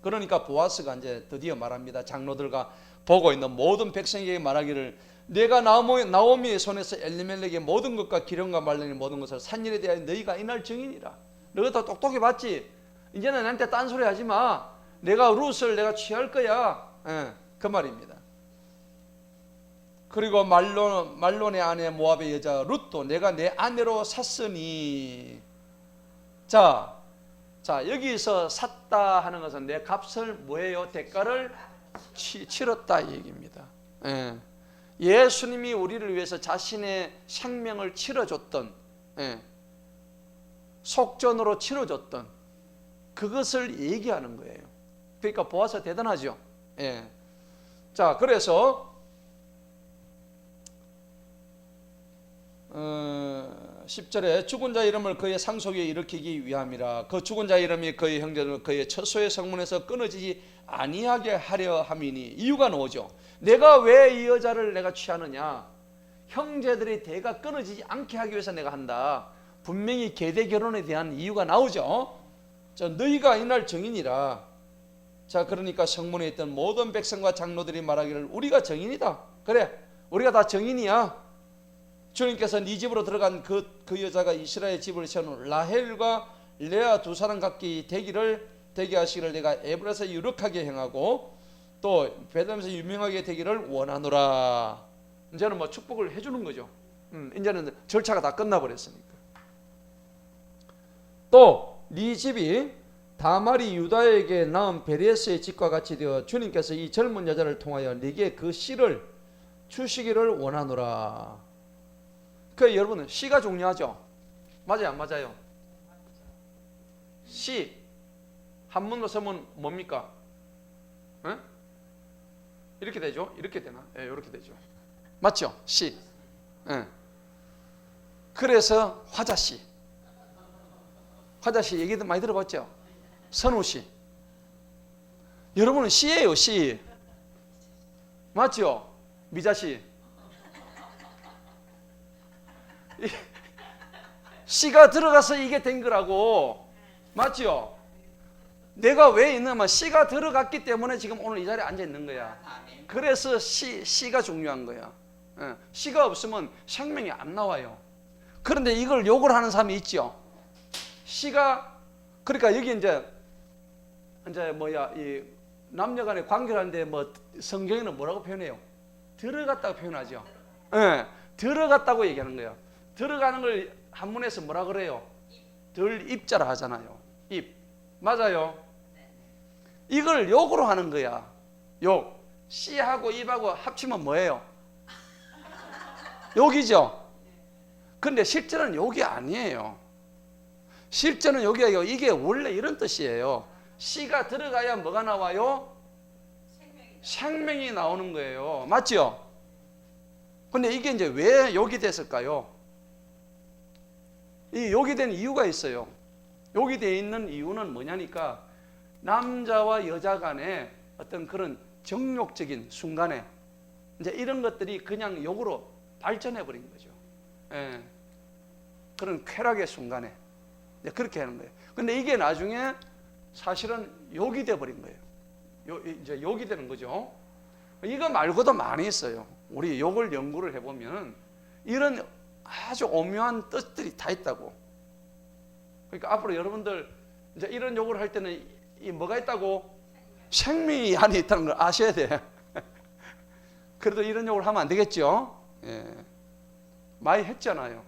[SPEAKER 1] 그러니까 보아스가 이제 드디어 말합니다. 장로들과 보고 있는 모든 백성에게 말하기를 내가 나오미의 손에서 엘리멜렉의 모든 것과 기름과 말론의 모든 것을 산 일에 대하여 너희가 이날 증인이라. 너희 다 똑똑히 봤지? 이제는 나한테 딴소리 하지 마. 내가 룻을 내가 취할 거야. 예, 그 말입니다. 그리고 말론의 아내 모압의 여자 룻도 내가 내 아내로 샀으니. 자, 여기서 샀다 하는 것은 내 값을 뭐예요? 대가를 치렀다 이 얘기입니다. 예. 예수님이 우리를 위해서 자신의 생명을 치러줬던, 예. 속전으로 치러줬던 그것을 얘기하는 거예요. 그러니까 보아서 대단하죠. 예. 자, 그래서 10절에 죽은 자 이름을 그의 상속에 일으키기 위함이라. 그 죽은 자 이름이 그의 형제를 그의 처소의 성문에서 끊어지지 아니하게 하려 함이니. 이유가 나오죠. 내가 왜 이 여자를 내가 취하느냐? 형제들이 대가 끊어지지 않게 하기 위해서 내가 한다. 분명히 계대 결혼에 대한 이유가 나오죠. 자, 너희가 이날 증인이라. 자, 그러니까 성문에 있던 모든 백성과 장로들이 말하기를 우리가 증인이다. 그래, 우리가 다 증인이야. 주님께서 네 집으로 들어간 그 여자가 이스라엘 집을 세우는 라헬과 레아 두 사람 각기 되게 하시기를 내가 에브라에서 유력하게 행하고 또 베들레헴에서 유명하게 되기를 원하노라. 이제는 뭐 축복을 해주는 거죠. 이제는 절차가 다 끝나버렸으니까. 또 네 집이 다말이 유다에게 낳은 베레스의 집과 같이 되어 주님께서 이 젊은 여자를 통하여 네게 그 씨를 주시기를 원하노라. 그 여러분 씨가 중요하죠. 맞아요, 안 맞아요? 씨 한문으로 쓰면 뭡니까? 에? 이렇게 되죠? 이렇게 되나? 예, 이렇게 되죠. 맞죠? 씨. 예. 그래서 화자씨. 화자씨 얘기도 많이 들어봤죠? 선우씨. 여러분은 씨예요, 씨. 맞죠? 미자씨. 씨가 들어가서 이게 된 거라고. 맞죠? 내가 왜 있냐면 씨가 들어갔기 때문에 지금 오늘 이 자리에 앉아 있는 거야. 그래서 씨가 중요한 거야. 씨가 없으면 생명이 안 나와요. 그런데 이걸 욕을 하는 사람이 있죠. 씨가, 그러니까 여기 이제 뭐야, 이 남녀간의 관계를 하는데 뭐 성경에는 뭐라고 표현해요? 들어갔다고 표현하죠. 예, 들어갔다고 얘기하는 거예요. 들어가는 걸 한문에서 뭐라 그래요? 들 입자라 하잖아요. 입. 맞아요. 이걸 욕으로 하는 거야. 욕. 씨하고 입하고 합치면 뭐예요? 욕이죠. 근데 실제는 욕이 아니에요. 실제는 욕이 아니고 이게 원래 이런 뜻이에요. 씨가 들어가야 뭐가 나와요? 생명이 나오는 거예요. 맞죠? 근데 이게 이제 왜 욕이 됐을까요? 이 욕이 된 이유가 있어요. 욕이 되어 있는 이유는 뭐냐니까 남자와 여자 간의 어떤 그런 정욕적인 순간에 이제 이런 것들이 그냥 욕으로 발전해 버린 거죠. 예. 그런 쾌락의 순간에 그렇게 하는 거예요. 근데 이게 나중에 사실은 욕이 돼 버린 거예요. 이제 욕이 되는 거죠. 이거 말고도 많이 있어요. 우리 욕을 연구를 해보면 이런 아주 오묘한 뜻들이 다 있다고. 그러니까 앞으로 여러분들 이제 이런 욕을 할 때는 이 뭐가 있다고? 생명이 안에 있다는 걸 아셔야 돼. 그래도 이런 욕을 하면 안 되겠죠. 예. 많이 했잖아요.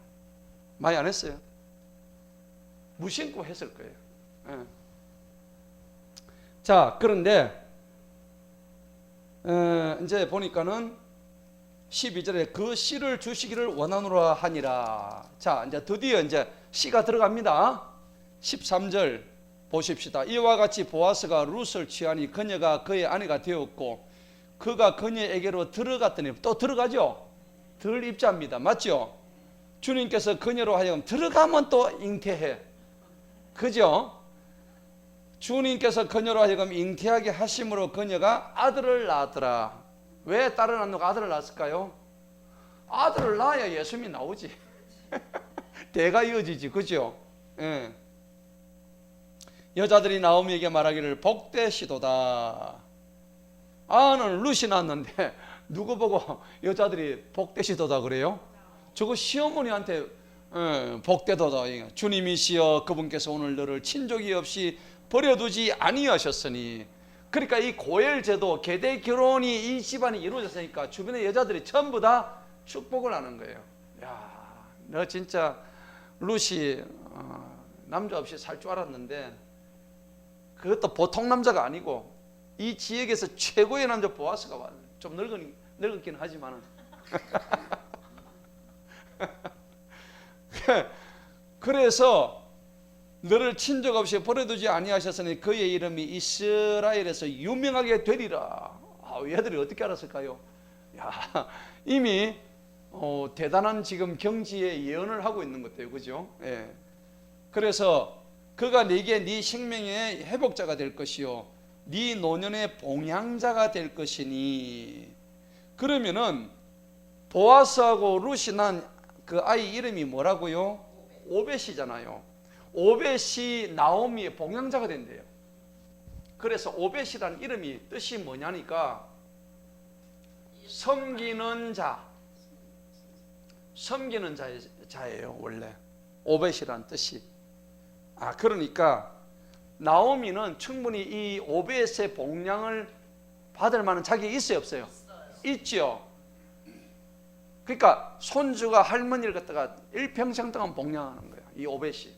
[SPEAKER 1] 많이 안 했어요. 무심코 했을 거예요. 예. 자, 그런데 이제 보니까는 12절에 그 씨를 주시기를 원하노라 하니라. 자, 이제 드디어 이제 씨가 들어갑니다. 13절 보십시다. 이와 같이 보아스가 룻을 취하니 그녀가 그의 아내가 되었고 그가 그녀에게로 들어갔더니 또 들어가죠. 들 입자입니다. 맞죠? 주님께서 그녀로 하여금 들어가면 또 잉태해. 그죠? 주님께서 그녀로 하여금 잉태하게 하심으로 그녀가 아들을 낳았더라. 왜 다른 안노가 아들을 낳았을까요? 아들을 낳아야 예수님이 나오지. 대가 이어지지. 그죠? 예. 여자들이 나오미에게 말하기를 복되시도다. 아는 룻이 낳았는데 누구 보고 여자들이 복되시도다 그래요? 저거 시어머니한테 복되도다. 주님이시여 그분께서 오늘 너를 친족이 없이 버려두지 아니하셨으니. 그러니까 이 고엘 제도 계대 결혼이 이 집안이 이루어졌으니까 주변의 여자들이 전부 다 축복을 하는 거예요. 야, 너 진짜 룻이 남자 없이 살 줄 알았는데 그것도 보통 남자가 아니고 이 지역에서 최고의 남자 보아스가 왔네. 좀 늙었긴 하지만은. 그래서 너를 친족 없이 버려두지 아니하셨으니 그의 이름이 이스라엘에서 유명하게 되리라. 얘들이 어떻게 알았을까요? 야, 이미 대단한 지금 경지의 예언을 하고 있는 것 같아요. 그죠? 예. 그래서 그가 네게 네 생명의 회복자가 될 것이요 네 노년의 봉양자가 될 것이니. 그러면은 보아스하고 룻이 난 그 아이 이름이 뭐라고요? 오벳이잖아요. 오벳이 나오미의 봉양자가 된대요. 그래서 오벳이라는 이름이 뜻이 뭐냐니까 섬기는 자, 섬기는 자예요. 원래 오벳이라는 뜻이. 그러니까 나오미는 충분히 이 오벳의 봉양을 받을 만한 자격이 있어요, 없어요? 있죠. 그러니까 손주가 할머니를 갖다가 일평생 동안 봉양하는 거예요. 이 오벳이.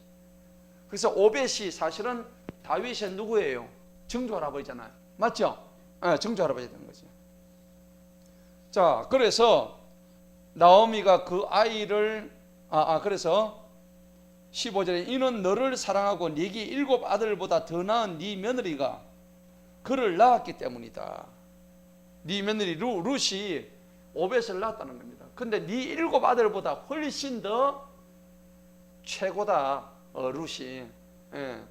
[SPEAKER 1] 그래서 오벳이 사실은 다윗의 누구예요? 증조 할아버지잖아요. 맞죠? 네, 증조 할아버지 되는 거죠. 자, 그래서 나오미가 그 아이를 그래서 15절에 이는 너를 사랑하고 네게 7 아들보다 더 나은 네 며느리가 그를 낳았기 때문이다. 네 며느리 룻이 오벳을 낳았다는 겁니다. 근데 네 7 아들보다 훨씬 더 최고다, 룻이. 예.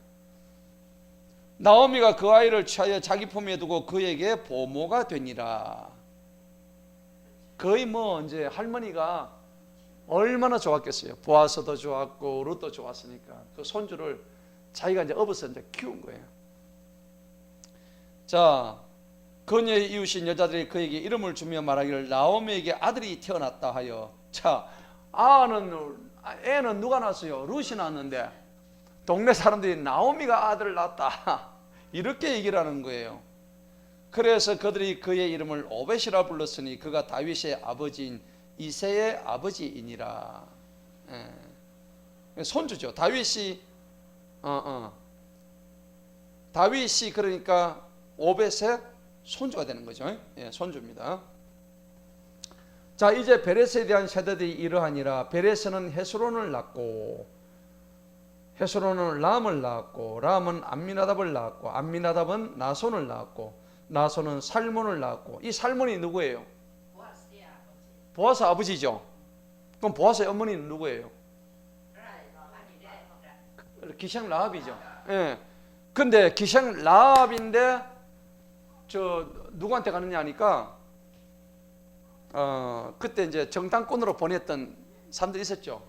[SPEAKER 1] 나오미가 그 아이를 취하여 자기 품에 두고 그에게 보모가 되니라. 거의 뭐 이제 할머니가 얼마나 좋았겠어요. 보아스도 좋았고 룻도 좋았으니까 그 손주를 자기가 이제 업어서 이제 키운 거예요. 자, 그녀의 이웃인 여자들이 그에게 이름을 주며 말하기를 나오미에게 아들이 태어났다 하여. 자, 애는 누가 낳았어요? 룻이 낳았는데 동네 사람들이 나오미가 아들을 낳았다 이렇게 얘기를 하는 거예요. 그래서 그들이 그의 이름을 오벳이라 불렀으니 그가 다윗의 아버지인 이새의 아버지이니라. 손주죠. 다윗이 그러니까 오벳의 손주가 되는 거죠. 예, 손주입니다. 자, 이제 베레스에 대한 세대들이 이러하니라. 베레스는 헤스론을 낳고, 헤스론은 람을 낳았고, 람은 암미나답을 낳았고, 암미나답은 나손을 낳았고, 나손은 살몬을 낳았고. 이 살몬이 누구예요? 보아스 아버지죠. 그럼 보아스의 어머니는 누구예요? 기생 라합이죠. 예. 근데 기생 라합인데 저 누구한테 가느냐 하니까 그때 이제 정탐꾼으로 보냈던 사람들이 있었죠.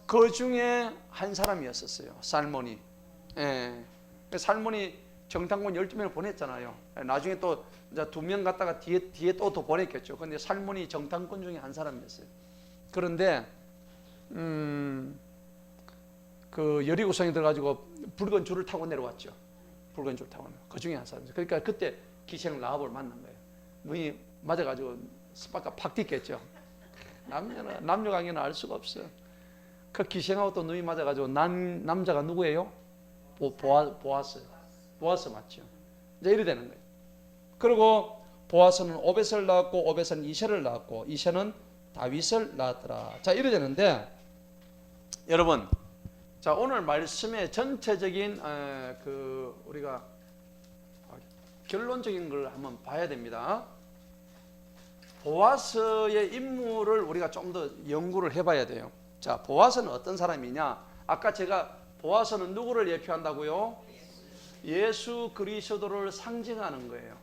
[SPEAKER 1] 그 중에 한 사람이었었어요. 살몬이. 예. 살몬이 정탐꾼 12명을 보냈잖아요. 나중에 또 2명 갔다가 뒤에 또 보냈겠죠. 근데 살몬이 정탐꾼 중에 한 사람이었어요. 그런데 그 여리고성에 들어가지고 붉은 줄을 타고 내려왔죠. 붉은 줄 타고. 그 중에 한 사람이죠. 그러니까 그때 기생 라합을 만난 거예요. 눈이 맞아가지고 스파크가 팍 뛰겠죠. 남녀 관계는 알 수가 없어요. 그 기생하고 또 눈이 맞아가지고 남자가 누구예요? 보아스 맞죠. 이제 이래 되는 거예요. 그리고 보아스는 오벳을 낳았고, 오벳은 이새를 낳았고, 이새는 다윗을 낳았더라. 자, 이래 되는데 여러분, 자, 오늘 말씀의 전체적인 우리가 결론적인 걸 한번 봐야 됩니다. 보아스의 인물을 우리가 좀 더 연구를 해봐야 돼요. 자, 보아스는 어떤 사람이냐? 아까 제가 보아스는 누구를 예표한다고요? 예수 그리스도를 상징하는 거예요.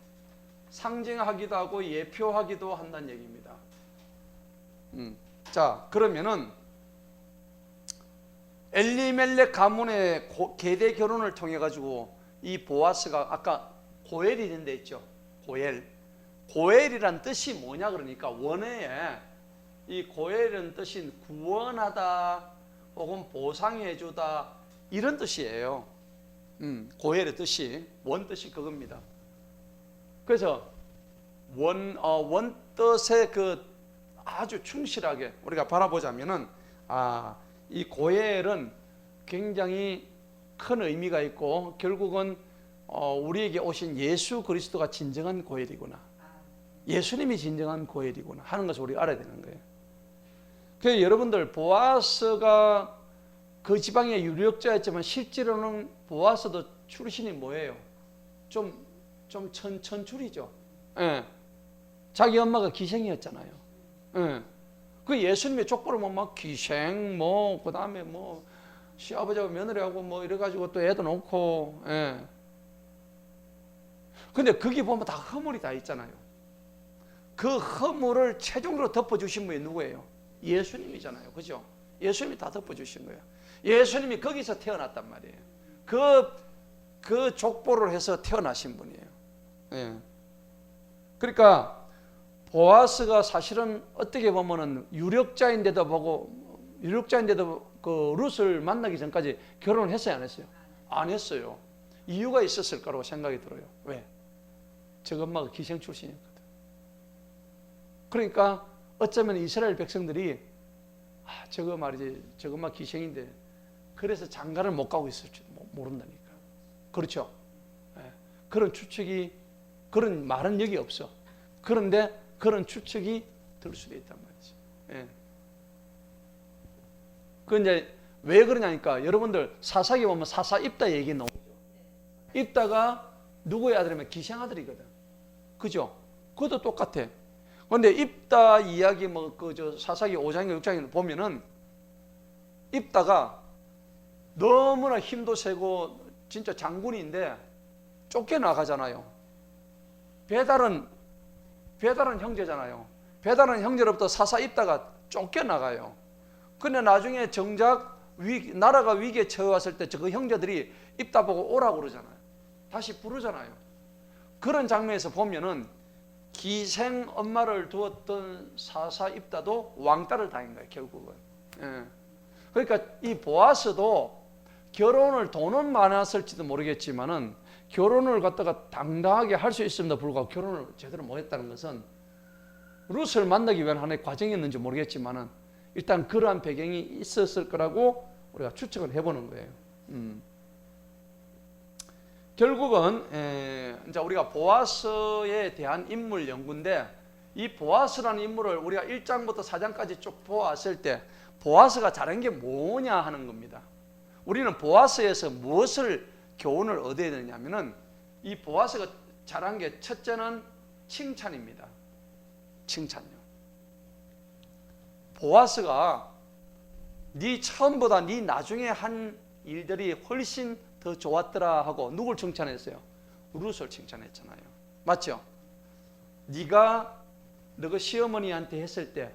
[SPEAKER 1] 상징하기도 하고 예표하기도 한다는 얘기입니다. 자, 그러면은 엘리멜렉 가문의 계대 결혼을 통해 가지고 이 보아스가 아까 고엘이라는 데 있죠. 고엘이란 뜻이 뭐냐 그러니까 원어에 이 고엘이라는 뜻인 구원하다 혹은 보상해 주다 이런 뜻이에요. 고엘의 뜻이 원 뜻이 그겁니다. 그래서 원 뜻에 그 아주 충실하게 우리가 바라보자면은 이 고엘은 굉장히 큰 의미가 있고 결국은 우리에게 오신 예수 그리스도가 진정한 고엘이구나. 예수님이 진정한 고엘이구나 하는 것을 우리가 알아야 되는 거예요. 그래서 여러분들 보아스가 그 지방의 유력자였지만 실제로는 보아스도 출신이 뭐예요? 좀 천출이죠. 예. 자기 엄마가 기생이었잖아요. 예. 그 예수님의 족보를 보면 막 기생 그 다음에 시아버지하고 며느리하고 이래가지고 또 애도 놓고. 예. 근데 거기 보면 다 허물이 다 있잖아요. 그 허물을 최종적으로 덮어주신 분이 누구예요? 예수님이잖아요. 그죠? 예수님이 다 덮어주신 거예요. 예수님이 거기서 태어났단 말이에요. 그 족보를 해서 태어나신 분이에요. 예. 그러니까 보아스가 사실은 어떻게 보면은 유력자인데도 그 룻을 만나기 전까지 결혼을 했어요, 안 했어요? 안 했어요. 이유가 있었을 거라고 생각이 들어요. 왜? 저 엄마가 기생 출신이었거든. 그러니까 어쩌면 이스라엘 백성들이 저거 말이지, 저거 엄마 기생인데 그래서 장가를 못 가고 있을지 모른다니까. 그렇죠? 예. 그런 말은 여기 없어. 그런데 그런 추측이 들 수도 있단 말이죠. 예. 그 이제 왜 그러냐니까 여러분들 사사기 보면 사사 입다 얘기 나오죠. 입다가 누구의 아들이면 기생 아들이거든. 그죠? 그것도 똑같아. 근데 입다 이야기 사사기 5장에 6장에 보면은 입다가 너무나 힘도 세고 진짜 장군인데 쫓겨나가잖아요. 배달은 형제잖아요. 배달은 형제로부터 사사 입다가 쫓겨나가요. 근데 나중에 정작 나라가 위기에 처해왔을 때 그 형제들이 입다 보고 오라고 그러잖아요. 다시 부르잖아요. 그런 장면에서 보면은 기생 엄마를 두었던 사사 입다도 왕따를 당한 거예요, 결국은. 예. 그러니까 이 보아스도 결혼을 돈은 많았을지도 모르겠지만은 결혼을 갖다가 당당하게 할 수 있음에도 불구하고 결혼을 제대로 못했다는 것은 룻을 만나기 위한 하나의 과정이었는지 모르겠지만은 일단 그러한 배경이 있었을 거라고 우리가 추측을 해보는 거예요. 결국은 이제 우리가 보아스에 대한 인물 연구인데 이 보아스라는 인물을 우리가 1장부터 4장까지 쭉 보았을 때 보아스가 잘한 게 뭐냐 하는 겁니다. 우리는 보아스에서 무엇을 교훈을 얻어야 되냐면은 이 보아스가 잘한 게 첫째는 칭찬입니다. 칭찬요. 보아스가 네 처음보다 네 나중에 한 일들이 훨씬 더 좋았더라 하고 누굴 칭찬했어요? 룻을 칭찬했잖아요. 맞죠? 네가 너가 시어머니한테 했을 때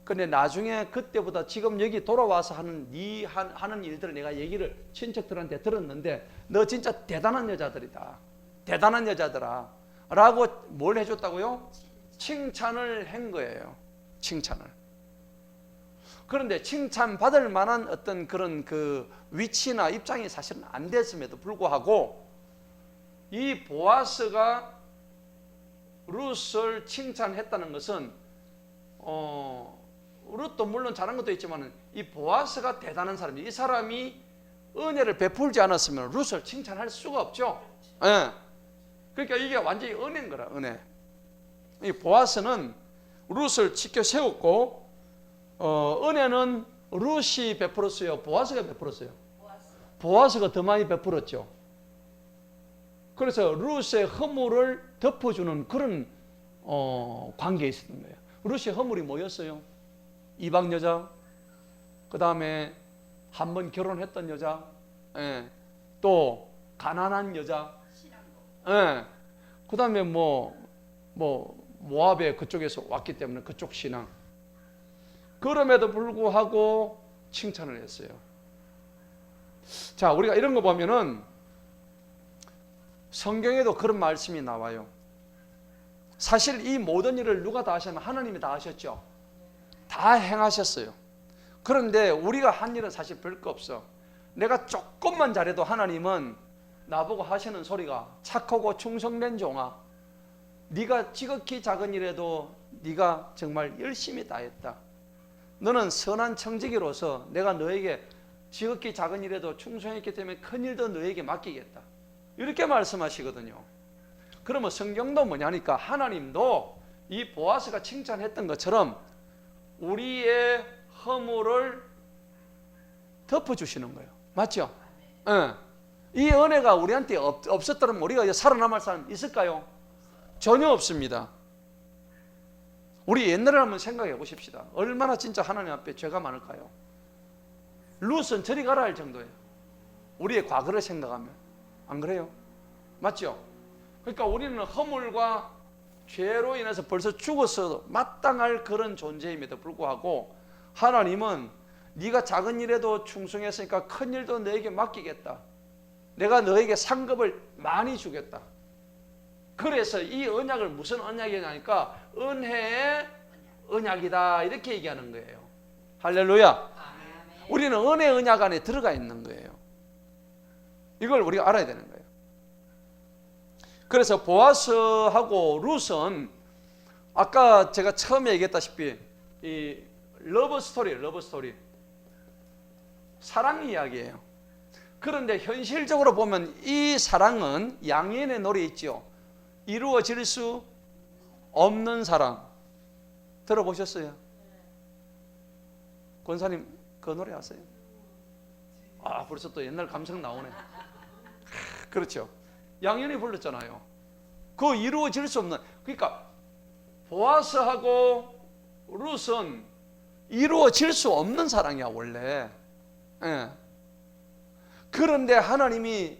[SPEAKER 1] 근데 나중에 그때보다 지금 여기 돌아와서 하는 네 하는 일들을 내가 얘기를 친척들한테 들었는데 너 진짜 대단한 여자들이다. 대단한 여자들아 라고 뭘 해줬다고요? 칭찬을 한 거예요. 칭찬을. 그런데 칭찬받을 만한 어떤 그런 그 위치나 입장이 사실은 안 됐음에도 불구하고 이 보아스가 룻을 칭찬했다는 것은 룻도 물론 잘한 것도 있지만 이 보아스가 대단한 사람이에요. 이 사람이 은혜를 베풀지 않았으면 룻을 칭찬할 수가 없죠. 예. 그러니까 이게 완전히 은혜인 거라. 은혜. 이 보아스는 룻을 지켜 세웠고 은혜는 룻이 베풀었어요? 보아스가 베풀었어요? 보아스가 더 많이 베풀었죠. 그래서 룻의 허물을 덮어주는 그런 관계에 있었던 거예요. 룻의 허물이 뭐였어요? 이방 여자, 그 다음에 한 번 결혼했던 여자, 또 가난한 여자, 그 다음에 모압의 그쪽에서 왔기 때문에 그쪽 신앙. 그럼에도 불구하고 칭찬을 했어요. 자, 우리가 이런 거 보면은 성경에도 그런 말씀이 나와요. 사실 이 모든 일을 누가 다 하셨나? 하나님이 다 하셨죠. 다 행하셨어요. 그런데 우리가 한 일은 사실 별거 없어. 내가 조금만 잘해도 하나님은 나보고 하시는 소리가 착하고 충성된 종아, 네가 지극히 작은 일에도 네가 정말 열심히 다했다. 너는 선한 청지기로서 내가 너에게 지극히 작은 일에도 충성했기 때문에 큰 일도 너에게 맡기겠다. 이렇게 말씀하시거든요. 그러면 성경도 뭐냐니까 하나님도 이 보아스가 칭찬했던 것처럼 우리의 허물을 덮어주시는 거예요. 맞죠? 이 은혜가 우리한테 없었다면 우리가 살아남을 사람 있을까요? 전혀 없습니다. 우리 옛날을 한번 생각해 보십시다. 얼마나 진짜 하나님 앞에 죄가 많을까요? 룻은 저리 가라 할 정도예요. 우리의 과거를 생각하면. 안 그래요? 맞죠? 그러니까 우리는 허물과 죄로 인해서 벌써 죽었어도 마땅할 그런 존재임에도 불구하고 하나님은 네가 작은 일에도 충성했으니까 큰 일도 너에게 맡기겠다. 내가 너에게 상급을 많이 주겠다. 그래서 이 언약을 무슨 언약이냐니까 은혜의 언약이다 이렇게 얘기하는 거예요. 할렐루야. 우리는 은혜의 언약 안에 들어가 있는 거예요. 이걸 우리가 알아야 되는 거예요. 그래서 보아스하고 룻은 아까 제가 처음에 얘기했다시피 이 러브 스토리 사랑 이야기예요. 그런데 현실적으로 보면 이 사랑은 양연의 노래 있죠. 이루어질 수 없는 사랑 들어보셨어요? 권사님 그 노래 아세요? 아, 벌써 또 옛날 감성 나오네. 그렇죠. 양현이 불렀잖아요. 그 이루어질 수 없는, 그러니까 보아스하고 룻은 이루어질 수 없는 사랑이야 원래. 예. 그런데 하나님이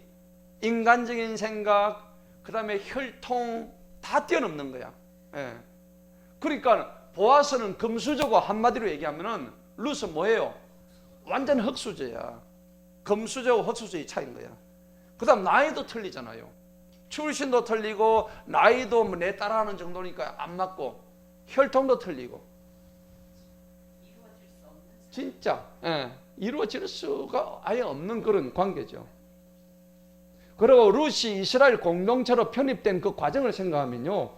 [SPEAKER 1] 인간적인 생각, 그 다음에 혈통 다 뛰어넘는 거야. 예. 그러니까 보아스는 금수저고 한마디로 얘기하면은 룻은 뭐예요? 완전 흙수저야. 금수저와 흙수저의 차이인 거야. 그 다음 나이도 틀리잖아요. 출신도 틀리고 나이도 뭐 내 따라하는 정도니까 안 맞고 혈통도 틀리고 진짜 이루어질 수가 아예 없는 그런 관계죠. 그리고 룻이 이스라엘 공동체로 편입된 그 과정을 생각하면요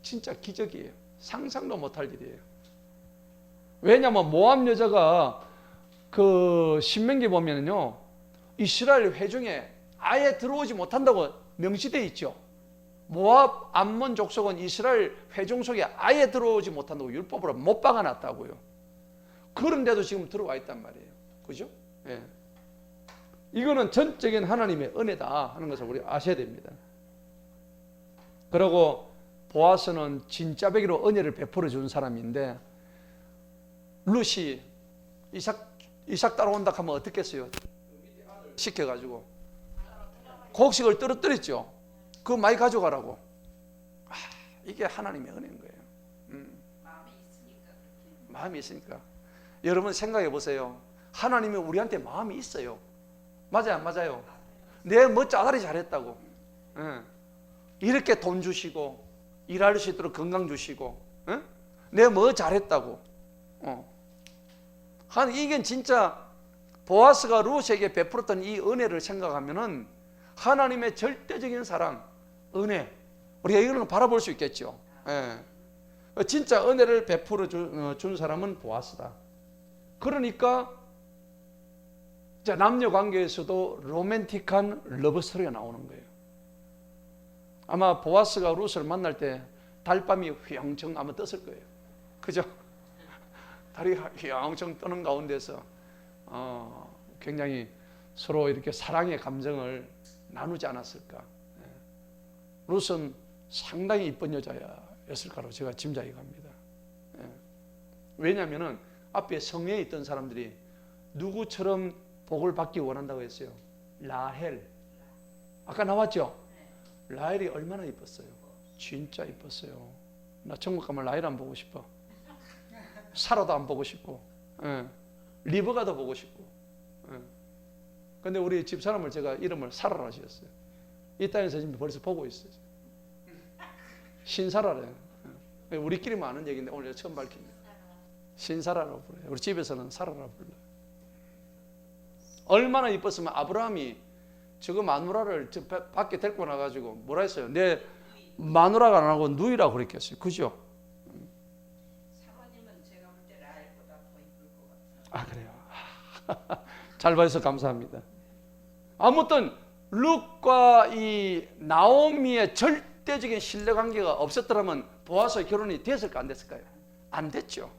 [SPEAKER 1] 진짜 기적이에요. 상상도 못할 일이에요. 왜냐하면 모압 여자가 그 신명기 보면요 이스라엘 회중에 아예 들어오지 못한다고 명시되어 있죠. 모압 암몬 족속은 이스라엘 회중 속에 아예 들어오지 못한다고 율법으로 못 박아놨다고요. 그런데도 지금 들어와 있단 말이에요. 그죠? 예. 이거는 전적인 하나님의 은혜다 하는 것을 우리 아셔야 됩니다. 그리고 보아스는 진짜 배기로 은혜를 베풀어 준 사람인데 룻이 이삭 따라온다 하면 어떻겠어요? 시켜가지고 곡식을 떨어뜨렸죠. 그거 많이 가져가라고. 이게 하나님의 은혜인 거예요. 마음이 있으니까. 여러분 생각해 보세요. 하나님이 우리한테 마음이 있어요. 맞아요, 안 맞아요? 내 뭐 짜다리 잘했다고. 이렇게 돈 주시고 일할 수 있도록 건강 주시고, 내 뭐 잘했다고. 이게 진짜 보아스가 룻에게 베풀었던 이 은혜를 생각하면은 하나님의 절대적인 사랑, 은혜, 우리가 이걸 바라볼 수 있겠죠. 예. 진짜 은혜를 베풀어 준 사람은 보아스다. 그러니까 남녀 관계에서도 로맨틱한 러브 스토리가 나오는 거예요. 아마 보아스가 룻을 만날 때 달밤이 휘영청 아마 떴을 거예요. 그죠? 달이 휘영청 뜨는 가운데서 굉장히 서로 이렇게 사랑의 감정을 나누지 않았을까. 룻은 상당히 이쁜 여자였을 거라고 제가 짐작해 갑니다. 왜냐하면 앞에 성에 있던 사람들이 누구처럼 복을 받기 원한다고 했어요? 라헬. 아까 나왔죠? 라헬이 얼마나 이뻤어요? 진짜 이뻤어요. 나 천국 가면 라헬 안 보고 싶어. 사라도 안 보고 싶고, 리브가도 보고 싶고. 근데 우리 집사람을 제가 이름을 사라라 지었어요. 이 땅에서 지금 벌써 보고 있어요. 신사라래요. 우리끼리만 아는 얘기인데 오늘 처음 밝힙니다. 신사라라고 불러요. 우리 집에서는 사라라 불러요. 얼마나 이뻤으면 아브라함이 저거 마누라를 밖에 데리고 나가지고 뭐라 했어요? 내 마누라가 안 하고 누이라고 그랬겠어요. 그죠?
[SPEAKER 2] 사모님은 제가 볼 때 라헬보다 더 이쁠 것 같아요.
[SPEAKER 1] 그래요? 잘 봐주셔서 감사합니다. 아무튼 룻과 이 나오미의 절대적인 신뢰관계가 없었더라면 보아스의 결혼이 됐을까 안 됐을까요? 안 됐죠.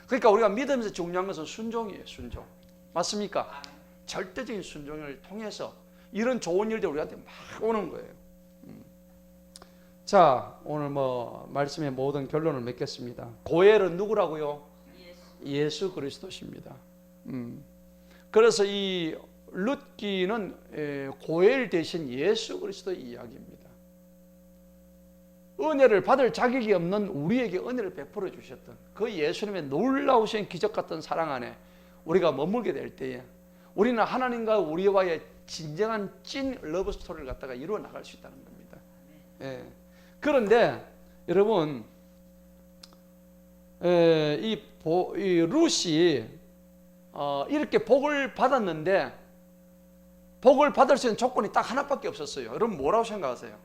[SPEAKER 1] 그러니까 우리가 믿으면서 중요한 것은 순종이에요. 순종. 맞습니까? 절대적인 순종을 통해서 이런 좋은 일들이 우리한테 막 오는 거예요. 자, 오늘 말씀의 모든 결론을 맺겠습니다. 고엘은 누구라고요? 예수 그리스도십니다. 그래서 이 룻기는 고엘 대신 예수 그리스도의 이야기입니다. 은혜를 받을 자격이 없는 우리에게 은혜를 베풀어 주셨던 그 예수님의 놀라우신 기적 같은 사랑 안에 우리가 머물게 될 때에 우리는 하나님과 우리와의 진정한 찐 러브 스토리를 갖다가 이루어 나갈 수 있다는 겁니다. 예. 그런데 여러분 이 룻이 이렇게 복을 받았는데 복을 받을 수 있는 조건이 딱 하나밖에 없었어요. 여러분 뭐라고 생각하세요?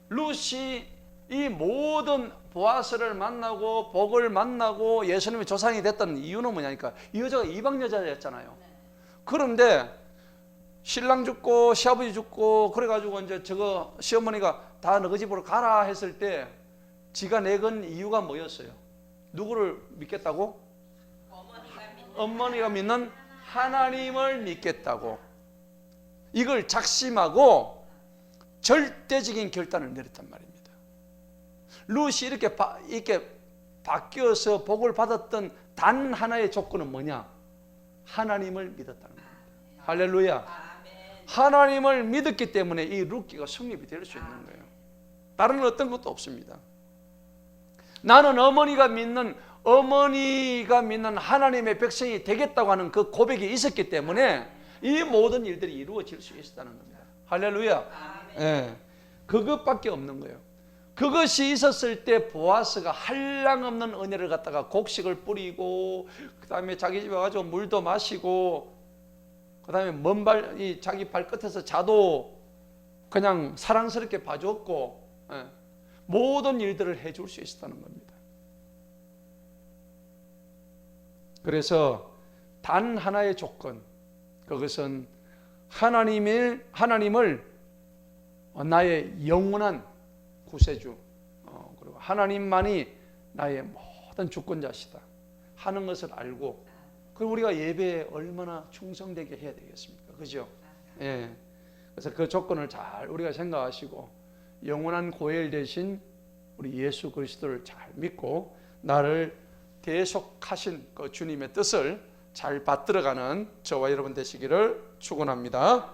[SPEAKER 1] 룻이 이 모든 보아스를 만나고 복을 만나고 예수님의 조상이 됐던 이유는 뭐냐니까 이 여자가 이방 여자였잖아요. 그런데 신랑 죽고 시아버지 죽고 그래가지고 이제 저거 시어머니가 다 너희 집으로 가라 했을 때 지가 내건 이유가 뭐였어요? 누구를 믿겠다고? 어머니가 믿는 하나님을 믿겠다고. 이걸 작심하고 절대적인 결단을 내렸단 말입니다. 룻이 이렇게 바뀌어서 복을 받았던 단 하나의 조건은 뭐냐? 하나님을 믿었다는 겁니다. 할렐루야.
[SPEAKER 2] 아멘.
[SPEAKER 1] 하나님을 믿었기 때문에 이 룻기가 성립이 될 수 있는 거예요. 다른 어떤 것도 없습니다. 나는 어머니가 믿는 하나님의 백성이 되겠다고 하는 그 고백이 있었기 때문에 이 모든 일들이 이루어질 수 있었다는 겁니다. 할렐루야.
[SPEAKER 2] 아멘.
[SPEAKER 1] 예, 그것밖에 없는 거예요. 그것이 있었을 때 보아스가 한량없는 은혜를 갖다가 곡식을 뿌리고, 그 다음에 자기 집에 가서 물도 마시고, 그 다음에 자기 발끝에서 자도 그냥 사랑스럽게 봐줬고, 예, 모든 일들을 해줄 수 있었다는 겁니다. 그래서 단 하나의 조건, 그것은 하나님을 나의 영원한 구세주, 그리고 하나님만이 나의 모든 주권자시다 하는 것을 알고, 그리고 우리가 예배에 얼마나 충성되게 해야 되겠습니까? 그죠? 예. 그래서 그 조건을 잘 우리가 생각하시고 영원한 고엘 되신 우리 예수 그리스도를 잘 믿고 나를 대속하신 그 주님의 뜻을 잘 받들어가는 저와 여러분 되시기를 축원합니다.